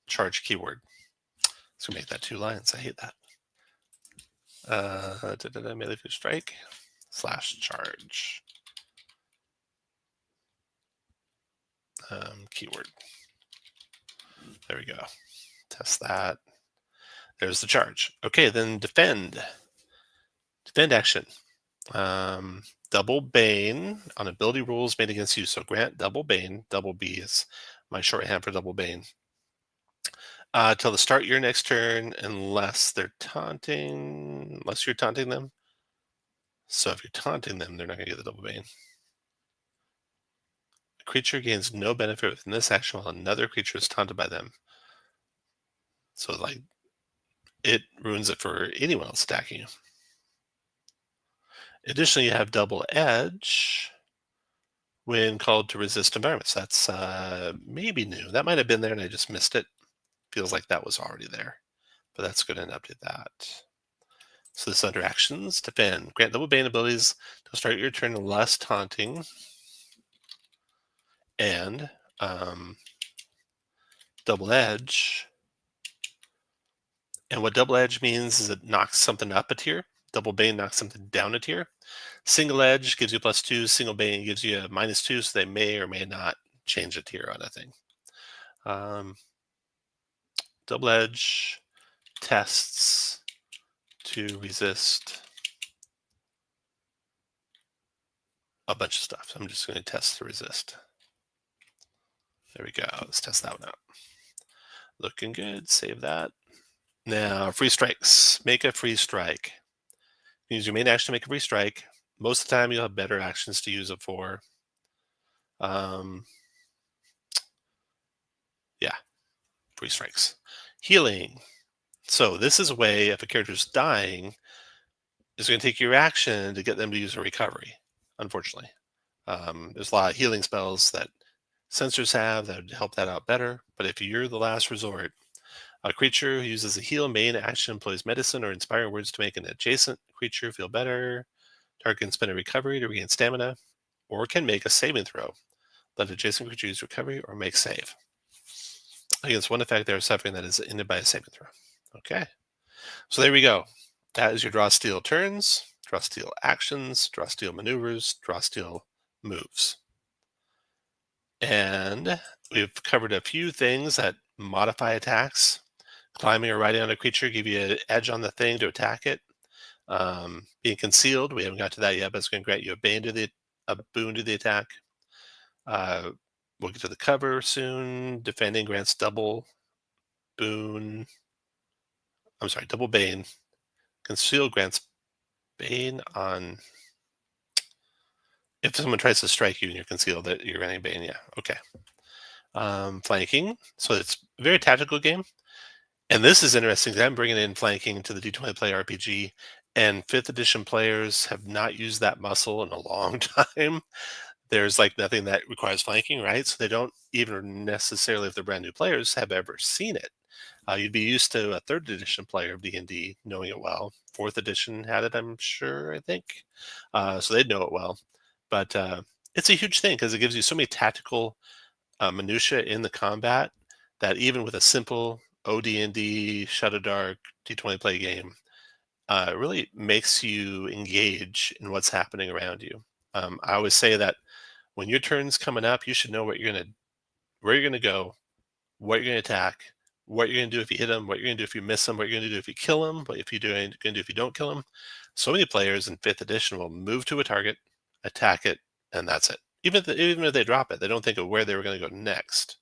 charge keyword. Let's make that 2 lines. I hate that. Melee free strike / charge. Keyword. There we go. Test that. There's the charge. Okay, then defend. Defend action. Double Bane on ability rules made against you. So grant double Bane. Double B is my shorthand for double Bane. Till the start your next turn, unless they're taunting, unless you're taunting them. So if you're taunting them, they're not going to get the double Bane. The creature gains no benefit within this action while another creature is taunted by them. So like, it ruins it for anyone else attacking you. Additionally, you have double edge when called to resist environments. That's maybe new. That might have been there and I just missed it. Feels like that was already there, but that's good to update that. So this under actions, defend. Grant double Bane abilities to start your turn less taunting. And double edge. And what double edge means is it knocks something up a tier. Double Bane knocks something down a tier. Single edge gives you +2. Single Bane gives you a -2, so they may or may not change a tier on a thing. Double edge tests to resist a bunch of stuff. I'm just going to test to resist. There we go. Let's test that one out. Looking good. Save that. Now, free strikes. Make a free strike. Use your main action to make a free strike. Most of the time, you'll have better actions to use it for. Yeah, free strikes. Healing. So this is a way, if a character's dying, it's going to take your action to get them to use a recovery, unfortunately. There's a lot of healing spells that sensors have that would help that out better. But if you're the last resort, a creature who uses a heal main action employs medicine or inspiring words to make an adjacent creature feel better. Target can spend a recovery to regain stamina, or can make a saving throw. Let adjacent creature use recovery or make save against one effect they are suffering that is ended by a saving throw. Okay, so there we go. That is your draw steal turns, draw steal actions, draw steal maneuvers, draw steal moves. And we've covered a few things that modify attacks. Climbing or riding on a creature give you an edge on the thing to attack it. Being concealed, we haven't got to that yet, but it's going to grant you a boon to the attack. We'll get to the cover soon. Defending grants double boon. I'm sorry, double Bane. Conceal grants Bane on. If someone tries to strike you and you're concealed, that you're granting Bane. Yeah, okay. Flanking. So it's a very tactical game. And this is interesting because I'm bringing in flanking to the d20play RPG, and 5th edition players have not used that muscle in a long time. There's like nothing that requires flanking, right? So they don't even necessarily, if they're brand new players, have ever seen it. You'd be used to a 3rd edition player of D&D knowing it well. 4th edition had it, I'm sure, I think. So they'd know it well. But it's a huge thing because it gives you so many tactical minutia in the combat that even with a simple OD&D, Shadow Dark, d20play game, it really makes you engage in what's happening around you. I always say that when your turn's coming up, you should know where you're gonna go, what you're gonna attack, what you're gonna do if you hit them, what you're gonna do if you miss them, what you're gonna do if you kill them, what if you're gonna do if you don't kill them. So many players in 5th edition will move to a target, attack it, and that's it. Even if they drop it, they don't think of where they were going to go next.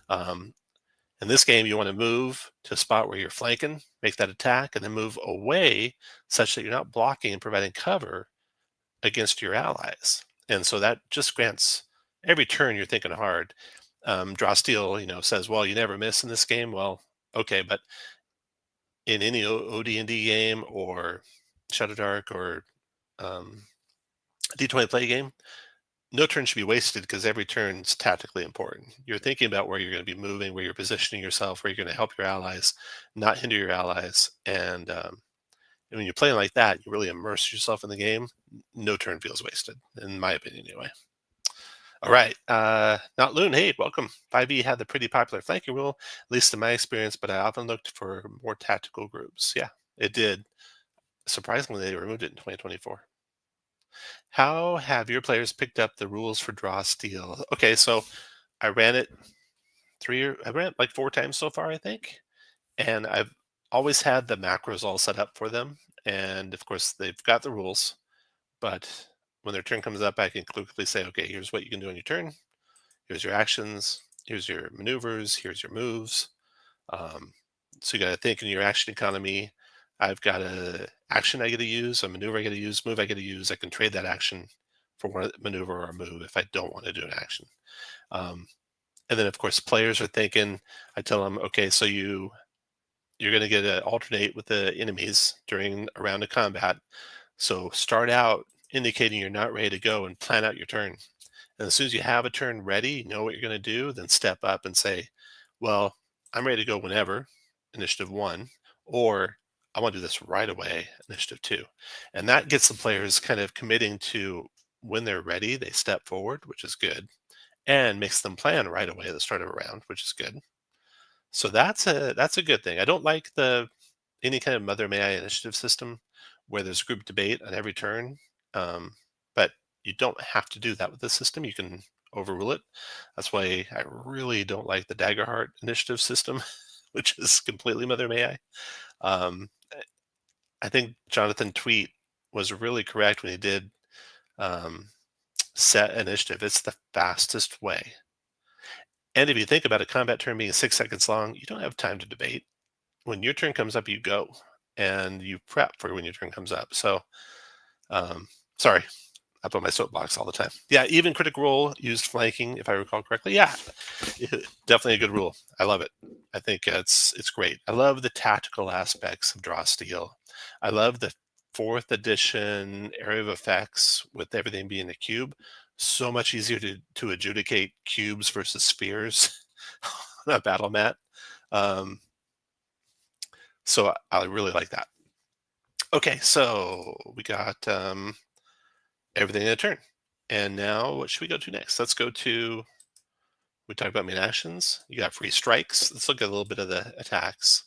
In this game, you want to move to a spot where you're flanking, make that attack, and then move away such that you're not blocking and providing cover against your allies. And so that just grants every turn you're thinking hard. Draw Steel, says, well, you never miss in this game. Well, okay, but in any OD&D game or Shadow Dark or um, d20play game, no turn should be wasted because every turn's tactically important. You're thinking about where you're going to be moving, where you're positioning yourself, where you're going to help your allies, not hinder your allies. And when you're playing like that, you really immerse yourself in the game. No turn feels wasted, in my opinion, anyway. All right. Not Loon. Hey, welcome. 5e had the pretty popular flanking rule, at least in my experience, but I often looked for more tactical groups. Yeah, it did. Surprisingly, they removed it in 2024. How have your players picked up the rules for Draw Steel? Okay, so I ran it I ran it like 4 times so far, I think. And I've always had the macros all set up for them. And of course, they've got the rules. But when their turn comes up, I can quickly say, okay, here's what you can do on your turn. Here's your actions. Here's your maneuvers. Here's your moves. Um, so you got to think in your action economy. I've got a action I get to use, a maneuver I get to use, move I get to use. I can trade that action for one maneuver or a move if I don't want to do an action. Um, and then of course players are thinking. I tell them, okay, so you're going to get to alternate with the enemies during a round of combat. So start out indicating you're not ready to go and plan out your turn. And as soon as you have a turn ready, you know what you're going to do, then step up and say, well, I'm ready to go whenever, initiative 1, or I want to do this right away, initiative 2. And that gets the players kind of committing to when they're ready, they step forward, which is good, and makes them plan right away at the start of a round, which is good. So that's a good thing. I don't like the any kind of Mother May I initiative system where there's group debate on every turn. But you don't have to do that with this system. You can overrule it. That's why I really don't like the Daggerheart initiative system, which is completely Mother May I. Um, I think Jonathan Tweet was really correct when he did um, set initiative. It's the fastest way. And if you think about a combat turn being 6 seconds long, you don't have time to debate. When your turn comes up, you go and you prep for when your turn comes up. So, sorry, up on my soapbox all the time. Yeah, even Critical Role used flanking, if I recall correctly. Yeah, definitely a good rule. I love it. I think it's great. I love the tactical aspects of Draw Steel. I love the 4th edition area of effects with everything being a cube. So much easier to adjudicate cubes versus spheres on a battle mat. Um, so I really like that. Okay, so we got everything in a turn. And now what should we go to next? Let's go to, we talked about main actions. You got free strikes. Let's look at a little bit of the attacks.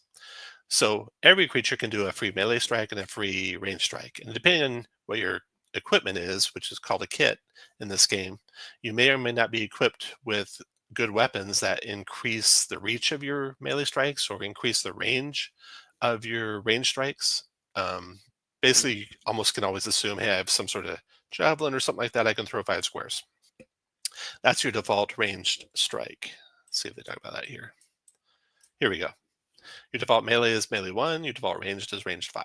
So every creature can do a free melee strike and a free range strike. And depending on what your equipment is, which is called a kit in this game, you may or may not be equipped with good weapons that increase the reach of your melee strikes or increase the range of your range strikes. Um, Basically, you almost can always assume, hey, I have some sort of javelin or something like that. I can throw 5 squares. That's your default ranged strike. Let's see if they talk about that here. Here we go. Your default melee is melee 1, your default ranged is ranged 5.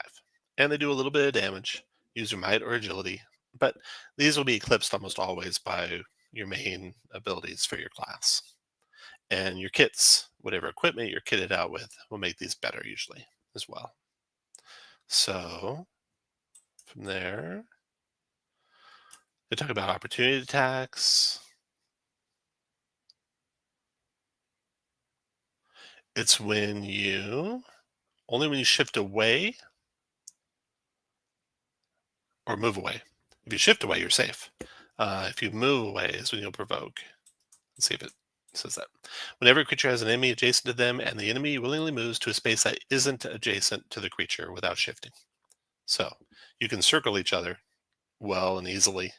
And they do a little bit of damage. Use your might or agility, but these will be eclipsed almost always by your main abilities for your class. And your kits, whatever equipment you're kitted out with, will make these better usually as well. So from there, they talk about opportunity attacks. It's only when you shift away or move away. If you shift away, you're safe. If you move away is when you'll provoke. Let's see if it says that. Whenever a creature has an enemy adjacent to them and the enemy willingly moves to a space that isn't adjacent to the creature without shifting. So you can circle each other well and easily,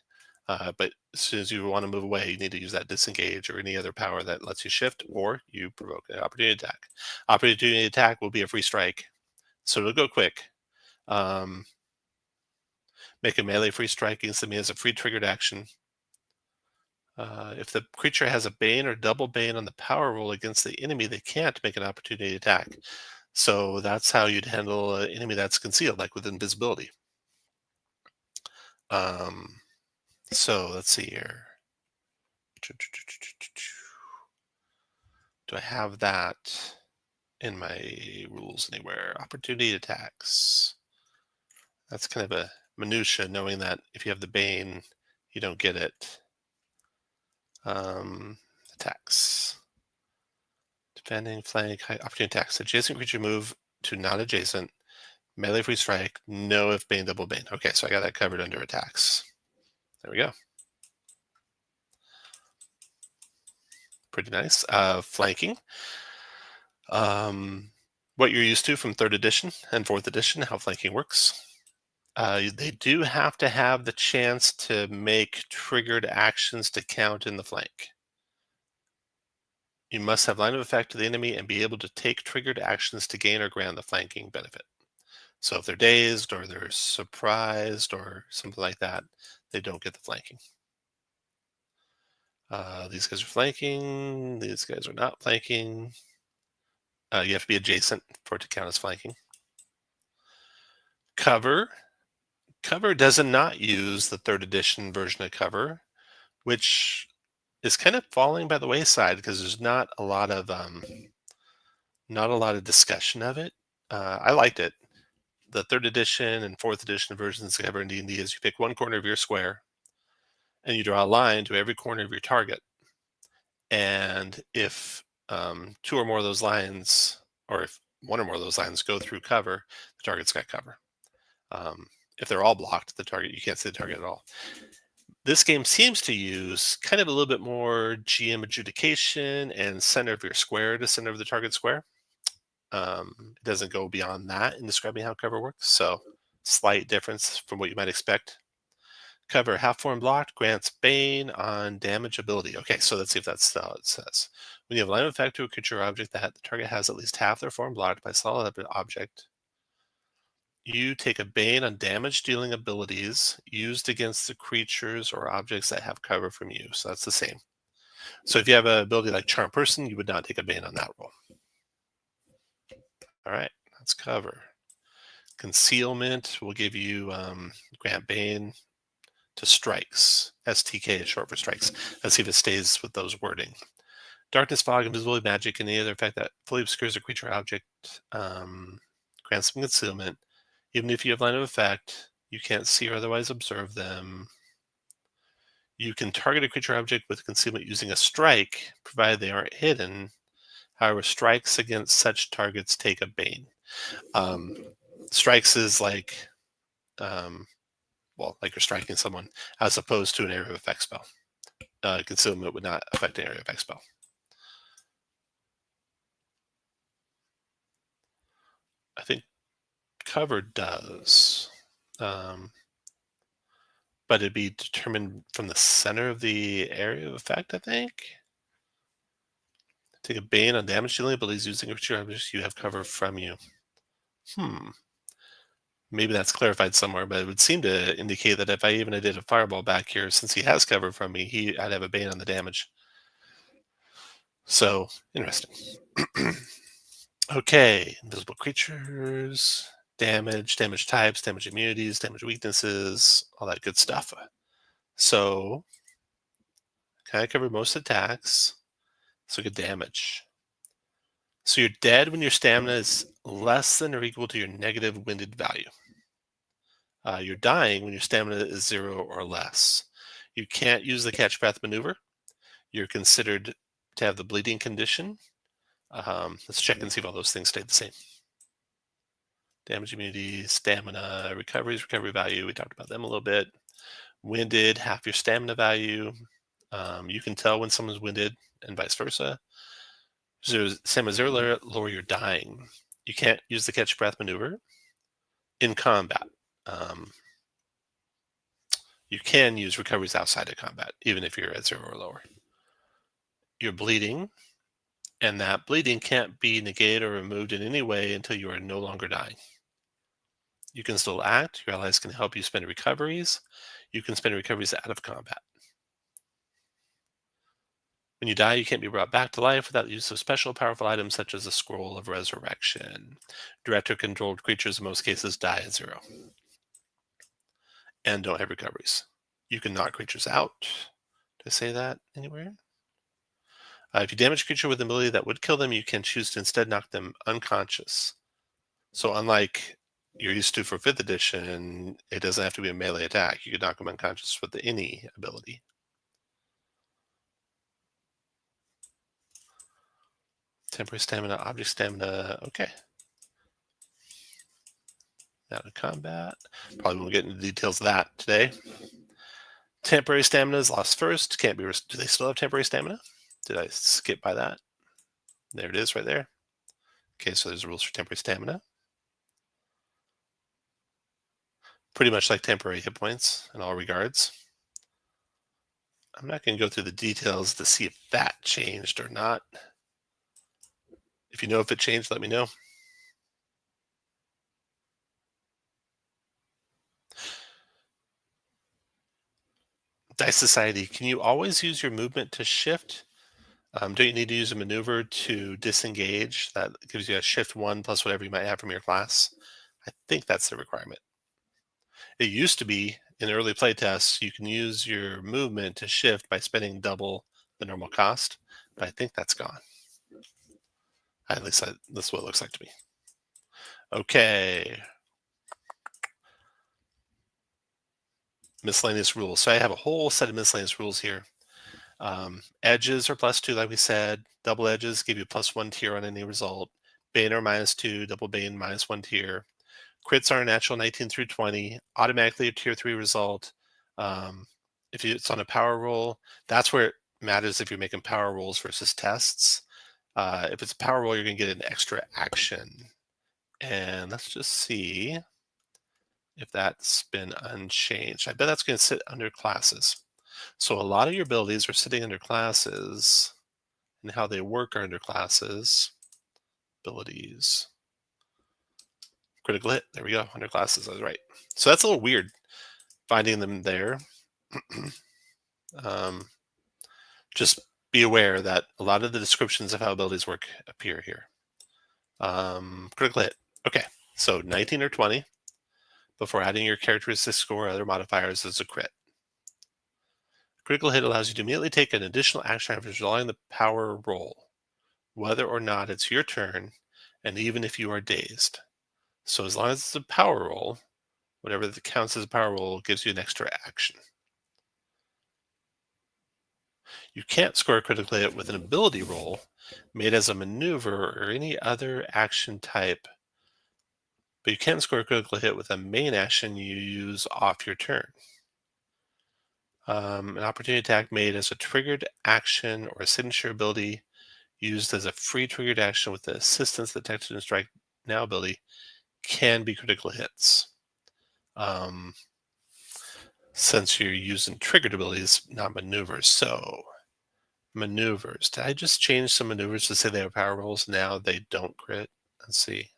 but as soon as you want to move away, you need to use that disengage or any other power that lets you shift, or you provoke an opportunity attack. Opportunity attack will be a free strike, so it'll go quick. Make a melee free strike against enemy as a free triggered action. If the creature has a Bane or double Bane on the power roll against the enemy, they can't make an opportunity attack. So that's how you'd handle an enemy that's concealed, like with invisibility. So let's see here. Do I have that in my rules anywhere? Opportunity attacks. That's kind of a minutia, knowing that if you have the Bane, you don't get it. Attacks. Defending, flank, opportunity attacks. Adjacent creature move to not adjacent. Melee free strike. No if Bane, double Bane. Okay, so I got that covered under attacks. There we go. Pretty nice. Flanking. What you're used to from 3rd edition and 4th edition, how flanking works. They do have to have the chance to make triggered actions to count in the flank. You must have line of effect to the enemy and be able to take triggered actions to gain or grant the flanking benefit. So if they're dazed or they're surprised or something like that, they don't get the flanking. These guys are flanking. These guys are not flanking. You have to be adjacent for it to count as flanking. Cover. Cover does not use the 3rd edition version of cover, which is kind of falling by the wayside because there's not a lot of discussion of it. I liked it. The 3rd edition and 4th edition versions of cover in D&D is you pick one corner of your square and you draw a line to every corner of your target. And if 2 or more of those lines, or if 1 or more of those lines go through cover, the target's got cover. If they're all blocked, the target, you can't see the target at all. This game seems to use kind of a little bit more GM adjudication and center of your square to center of the target square. It doesn't go beyond that in describing how cover works, so slight difference from what you might expect. Cover, half form blocked, grants Bane on damage ability. Okay, so let's see if that's how it says. When you have line of effect to a creature or object that the target has at least half their form blocked by a solid object, you take a Bane on damage dealing abilities used against the creatures or objects that have cover from you. So that's the same. So if you have an ability like Charm Person, you would not take a Bane on that roll. All right, that's cover. Concealment will give you grant Bane to strikes. STK is short for strikes. Let's see if it stays with those wording. Darkness, fog, invisibility, magic, and any other effect that fully obscures a creature or object grants some concealment. Even if you have line of effect, you can't see or otherwise observe them. You can target a creature or object with concealment using a strike, provided they aren't hidden. However, strikes against such targets take a Bane. Strikes is like, like you're striking someone, as opposed to an area of effect spell. Concealment would not affect an area of effect spell. I think cover does, but it'd be determined from the center of the area of effect, I think. Take a Bane on damage dealing abilities using a creature objects you have cover from you. Maybe that's clarified somewhere, but it would seem to indicate that if I even did a fireball back here, since he has cover from me, I'd have a Bane on the damage. So, interesting. Okay, invisible creatures, damage types, damage immunities, damage weaknesses, all that good stuff. So, I covered most attacks. So good damage. So you're dead when your stamina is less than or equal to your negative winded value. You're dying when your stamina is 0 or less. You can't use the catch breath maneuver. You're considered to have the bleeding condition. Let's check and see if all those things stayed the same. Damage, immunity, stamina, recovery value. We talked about them a little bit. Winded, half your stamina value. You can tell when someone's winded and vice versa. Stamina 0 lower, you're dying. You can't use the catch breath maneuver in combat. You can use recoveries outside of combat, even if you're at 0 or lower. You're bleeding, and that bleeding can't be negated or removed in any way until you are no longer dying. You can still act. Your allies can help you spend recoveries. You can spend recoveries out of combat. When you die, you can't be brought back to life without the use of special powerful items such as a scroll of resurrection. Director-controlled creatures in most cases die at 0 and don't have recoveries. You can knock creatures out. Did I say that anywhere? If you damage a creature with an ability that would kill them, you can choose to instead knock them unconscious. So unlike you're used to for 5th edition, it doesn't have to be a melee attack. You could knock them unconscious with any ability. Temporary stamina, object stamina, okay. Out of combat. Probably won't get into details of that today. Temporary stamina is lost first. Can't be. Do they still have temporary stamina? Did I skip by that? There it is right there. Okay, so there's rules for temporary stamina. Pretty much like temporary hit points in all regards. I'm not going to go through the details to see if that changed or not. If you know if it changed, let me know. Dice Society, can you always use your movement to shift? Don't you need to use a maneuver to disengage? That gives you a shift 1 plus whatever you might have from your class. I think that's the requirement. It used to be in early playtests, you can use your movement to shift by spending double the normal cost, but I think that's gone. At least that's what it looks like to me. Okay. Miscellaneous rules. So I have a whole set of miscellaneous rules here. Edges are +2, like we said. Double edges give you +1 tier on any result. Bane are -2, double Bane -1 tier. Crits are a natural 19 through 20, automatically a tier 3 result. If it's on a power roll, that's where it matters if you're making power rolls versus tests. If it's a power roll, you're going to get an extra action. And let's just see if that's been unchanged. I bet that's going to sit under classes. So a lot of your abilities are sitting under classes, and how they work are under classes. Abilities. Critical hit. There we go. Under classes. I was right. So that's a little weird finding them there. Just be aware that a lot of the descriptions of how abilities work appear here. Critical hit. Okay. So 19 or 20 before adding your characteristic score or other modifiers is a crit. Critical hit allows you to immediately take an additional action after resolving the power roll, whether or not it's your turn, and even if you are dazed. So as long as it's a power roll, whatever that counts as a power roll gives you an extra action. You can't score a critical hit with an ability roll made as a maneuver or any other action type, but you can score a critical hit with a main action you use off your turn. An opportunity attack made as a triggered action or a signature ability used as a free triggered action with the assistance detected in strike now ability can be critical hits. Since you're using triggered abilities, not maneuvers. So maneuvers. Did I just change some maneuvers to say they have power rolls? Now they don't crit. Let's see.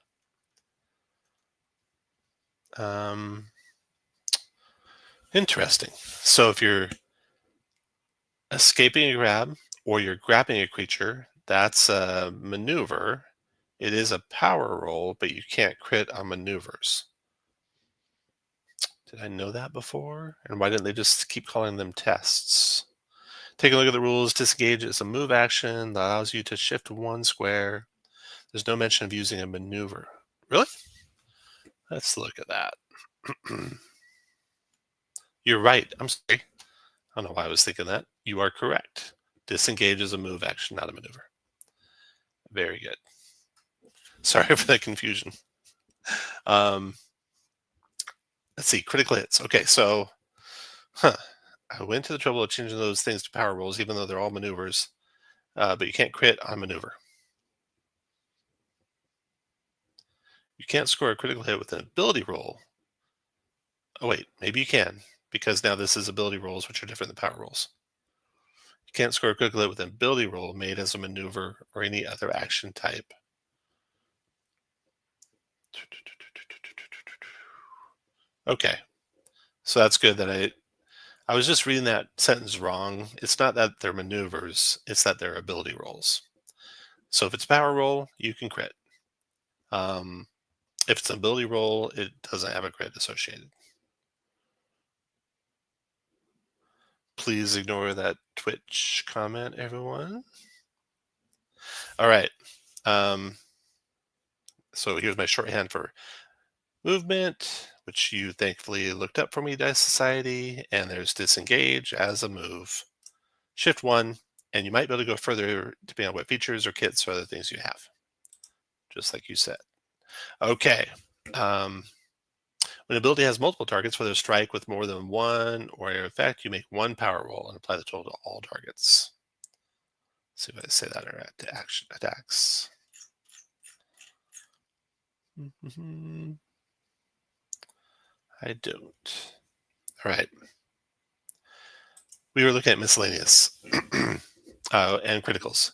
Interesting. So if you're escaping a grab or you're grabbing a creature, that's a maneuver. It is a power roll, but you can't crit on maneuvers. Did I know that before? And why didn't they just keep calling them tests? Take a look at the rules. Disengage is a move action that allows you to shift 1 square. There's no mention of using a maneuver. Really? Let's look at that. You're right. I'm sorry. I don't know why I was thinking that. You are correct. Disengage is a move action, not a maneuver. Very good. Sorry for the confusion. Let's see. Critical hits. Okay, so I went to the trouble of changing those things to power rolls, even though they're all maneuvers. But you can't crit on maneuver. You can't score a critical hit with an ability roll. Oh, wait. Maybe you can, because now this is ability rolls, which are different than power rolls. You can't score a critical hit with an ability roll made as a maneuver or any other action type. Okay. So that's good that I was just reading that sentence wrong. It's not that they're maneuvers, it's that they're ability rolls. So if it's a power roll, you can crit. If it's an ability roll, it doesn't have a crit associated. Please ignore that Twitch comment, everyone. All right. So here's my shorthand for movement, which you thankfully looked up for me, Dice Society. And there's disengage as a move. Shift 1, and you might be able to go further depending on what features or kits or other things you have, just like you said. Okay. When an ability has multiple targets, whether strike with more than one or area effect, you make one power roll and apply the total to all targets. Let's see if I say that or to action attacks. I don't. All right. We were looking at miscellaneous and criticals.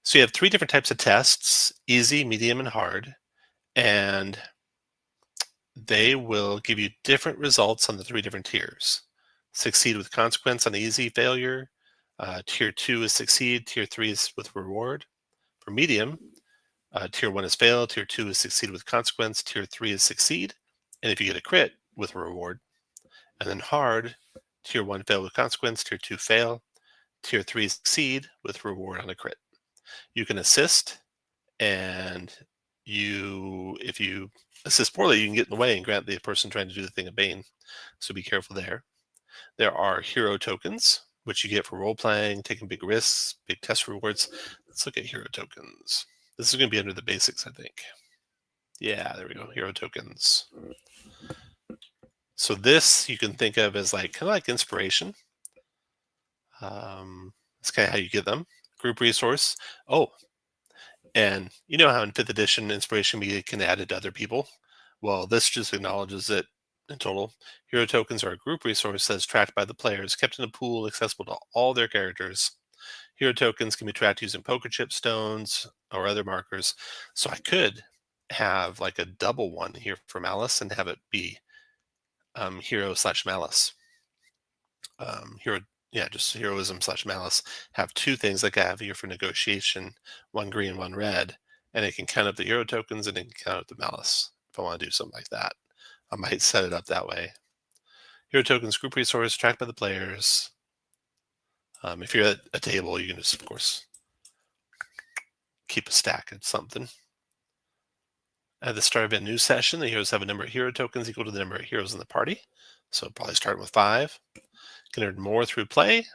So you have 3 different types of tests: easy, medium, and hard. And they will give you different results on the 3 different tiers. Succeed with consequence on easy, failure. Tier 2 is succeed. Tier 3 is with reward. For medium, tier 1 is fail. Tier 2 is succeed with consequence. Tier 3 is succeed. And if you get a crit, with a reward. And then hard, tier 1 fail with consequence. Tier 2 fail. Tier 3 succeed with reward on a crit. You can assist, and if you assist poorly, you can get in the way and grant the person trying to do the thing a bane. So be careful there. There are hero tokens, which you get for role playing, taking big risks, big test rewards. Let's look at hero tokens. This is going to be under the basics, I think. Yeah, there we go. Hero tokens. So this you can think of as like kind of like inspiration. That's kind of how you get them. Group resource. Oh, and you know how in 5th edition inspiration media can add it to other people? Well, this just acknowledges it in total. Hero tokens are a group resource that is tracked by the players, kept in a pool accessible to all their characters. Hero tokens can be tracked using poker chip stones or other markers. So I could have like a double one here for malice and have it be hero/malice. Just heroism/malice. Have 2 things like I have here for negotiation, 1 green, 1 red, and it can count up the hero tokens and it can count up the malice if I want to do something like that. I might set it up that way. Hero tokens, group resource, tracked by the players. If you're at a table, you can just, of course, keep a stack of something. At the start of a new session, the heroes have a number of hero tokens equal to the number of heroes in the party. So probably start with 5. Can earn more through play.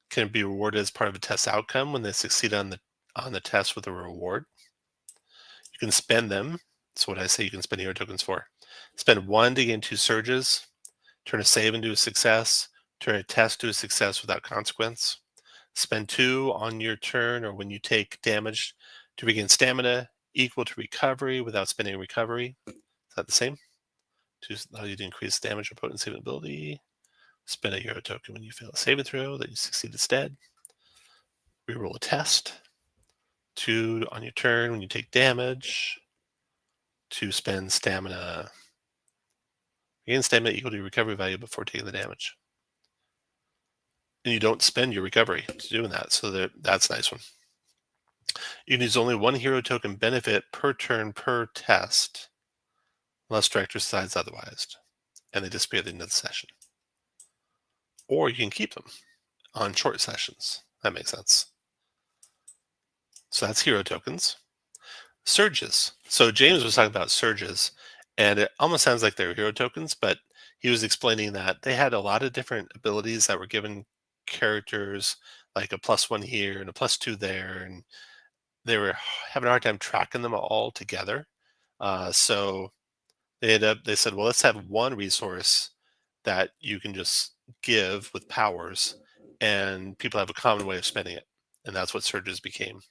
Can be rewarded as part of a test outcome when they succeed on the test with a reward. You can spend them. That's what I say you can spend hero tokens for. Spend 1 to gain 2 surges. Turn a save into a success. Turn a test to a success without consequence. Spend 2 on your turn or when you take damage to regain stamina equal to recovery without spending recovery. Is that the same? To allow you to increase damage or potency of ability. Spend a hero token when you fail a saving throw that you succeed instead. Reroll a test. 2 on your turn when you take damage. To spend stamina. Regain stamina equal to your recovery value before taking the damage. And you don't spend your recovery to doing that, so that's a nice one. You can use only 1 hero token benefit per turn per test, unless director decides otherwise, and they disappear at the end of the session. Or you can keep them on short sessions. That makes sense. So that's hero tokens. Surges. So James was talking about surges, and it almost sounds like they're hero tokens, but he was explaining that they had a lot of different abilities that were given characters, like a +1 here and a +2 there, and they were having a hard time tracking them all together. So they said, well, let's have one resource that you can just give with powers, and people have a common way of spending it, and that's what surges became.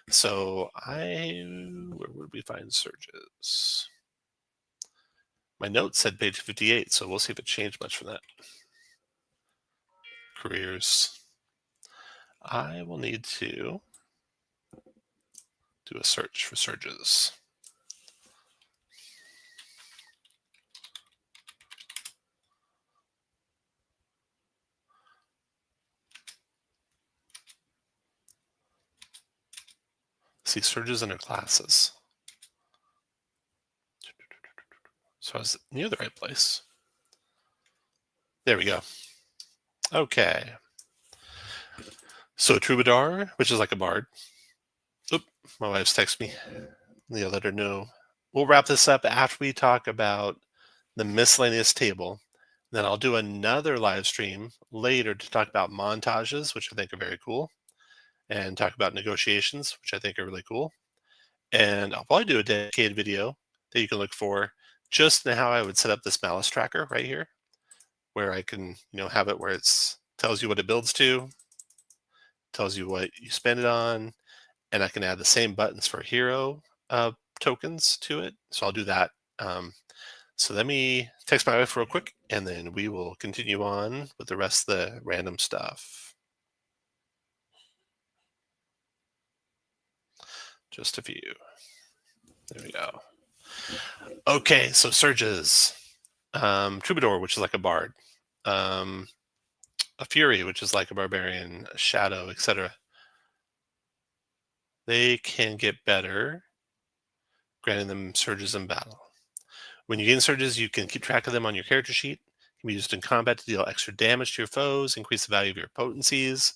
So where would we find surges? My notes said page 58, so we'll see if it changed much from that. Careers. I will need to do a search for surges. See surges under classes. So I was near the right place. There we go. Okay. So troubadour, which is like a bard. Oop, my wife's texted me. I'll let her know. We'll wrap this up after we talk about the miscellaneous table. Then I'll do another live stream later to talk about montages, which I think are very cool, and talk about negotiations, which I think are really cool. And I'll probably do a dedicated video that you can look for just in how I would set up this malice tracker right here, where I can, have it where it's tells you what it builds to, tells you what you spend it on, and I can add the same buttons for hero tokens to it. So I'll do that. So let me text my wife real quick, and then we will continue on with the rest of the random stuff. Just a few. There we go. Okay, so surges. Troubadour, which is like a bard. A fury, which is like a barbarian, a shadow, etc. They can get better, granting them surges in battle. When you gain surges, you can keep track of them on your character sheet. Can be used in combat to deal extra damage to your foes, increase the value of your potencies.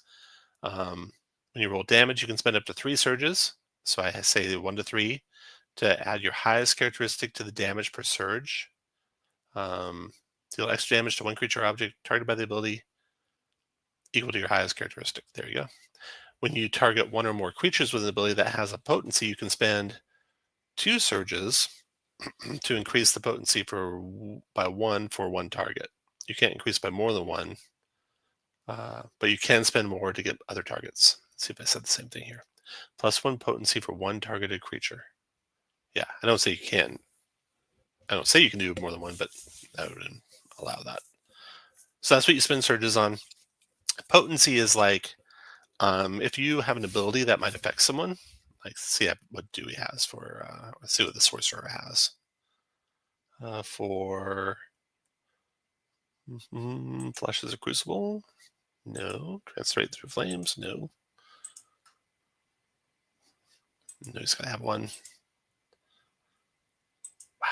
When you roll damage, you can spend up to 3 surges. So I say 1 to 3 to add your highest characteristic to the damage per surge. Deal extra damage to one creature or object targeted by the ability equal to your highest characteristic. There you go. When you target one or more creatures with an ability that has a potency, you can spend 2 surges to increase the potency by 1 for 1 target. You can't increase by more than 1, but you can spend more to get other targets. Let's see if I said the same thing here. +1 potency for 1 targeted creature. Yeah, I don't say you can. I don't say you can do more than 1, but I wouldn't allow that. So that's what you spend surges on. Potency is like if you have an ability that might affect someone. Like, see what Dewey has for. Let's see what the sorcerer has for. Flashes a crucible. No. Transferate through flames. No. No, he's gonna have one. Wow,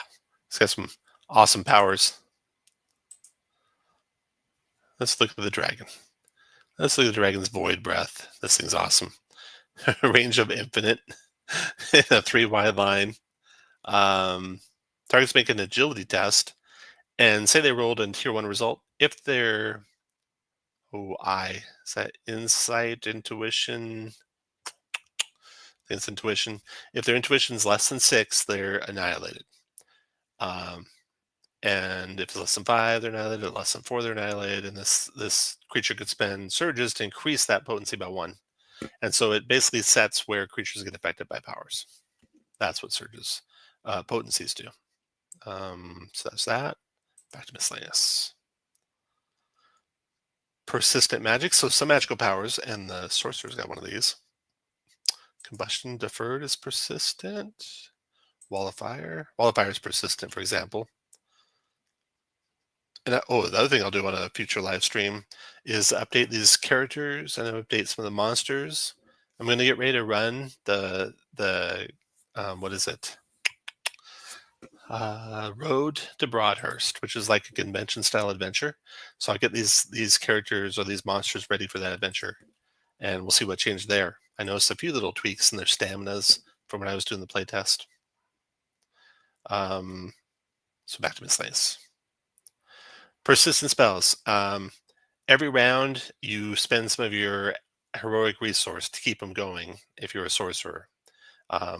he's got some awesome powers. Let's look at the dragon. Let's look at the dragon's void breath. This thing's awesome. Range of infinite. A 3 wide line. Targets make an agility test, and say they rolled a tier 1 result. If they're is that insight, intuition? It's intuition. If their intuition is less than 6, they're annihilated. And if it's less than 5, they're annihilated. Less than 4, they're annihilated. And this creature could spend surges to increase that potency by 1. And so it basically sets where creatures get affected by powers. That's what surges potencies do. So that's that. Back to miscellaneous. Persistent magic. So some magical powers, and the sorcerer's got one of these. Combustion deferred is persistent. Wall of fire. Wall of fire is persistent, for example. And the other thing I'll do on a future live stream is update these characters and update some of the monsters. I'm going to get ready to run the what is it? Road to Broadhurst, which is like a convention style adventure. So I'll get these characters or these monsters ready for that adventure, and we'll see what changed there. I noticed a few little tweaks in their staminas from when I was doing the playtest. So back to miscellaneous. Persistent spells. Every round you spend some of your heroic resource to keep them going if you're a sorcerer. I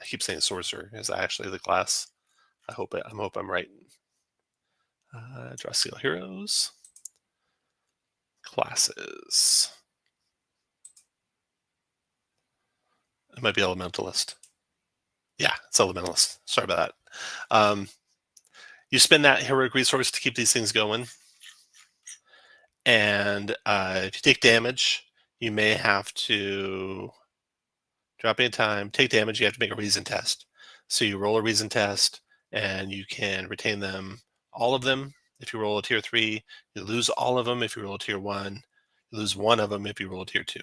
keep saying sorcerer. Is that actually the class? I hope I'm right. Draw seal heroes. Classes. It might be elementalist. Yeah, it's elementalist. Sorry about that. You spend that heroic resource to keep these things going. And if you take damage, you may have to drop in time, take damage, you have to make a reason test. So you roll a reason test, and you can retain them, all of them. If you roll a tier 3, you lose all of them if you roll a tier 1. You lose one of them if you roll a tier 2.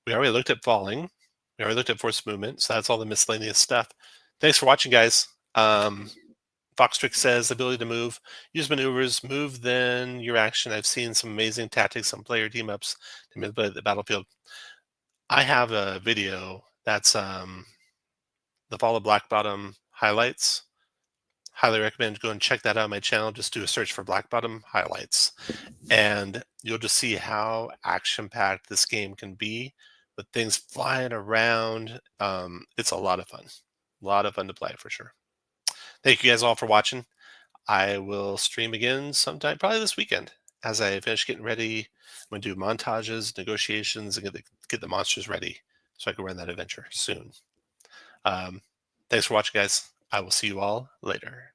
We already looked at falling. We already looked at forced movement. So that's all the miscellaneous stuff. Thanks for watching, guys. Foxtrick says ability to move, use maneuvers, move, then your action. I've seen some amazing tactics on player team ups to manipulate the battlefield. I have a video that's the Fall of Black Bottom highlights. Highly recommend go and check that out on my channel. Just do a search for Black Bottom highlights, and you'll just see how action packed this game can be with things flying around. It's a lot of fun. A lot of fun to play for sure. Thank you guys all for watching. I will stream again sometime, probably this weekend, as I finish getting ready. I'm going to do montages, negotiations, and get the monsters ready so I can run that adventure soon. Thanks for watching, guys. I will see you all later.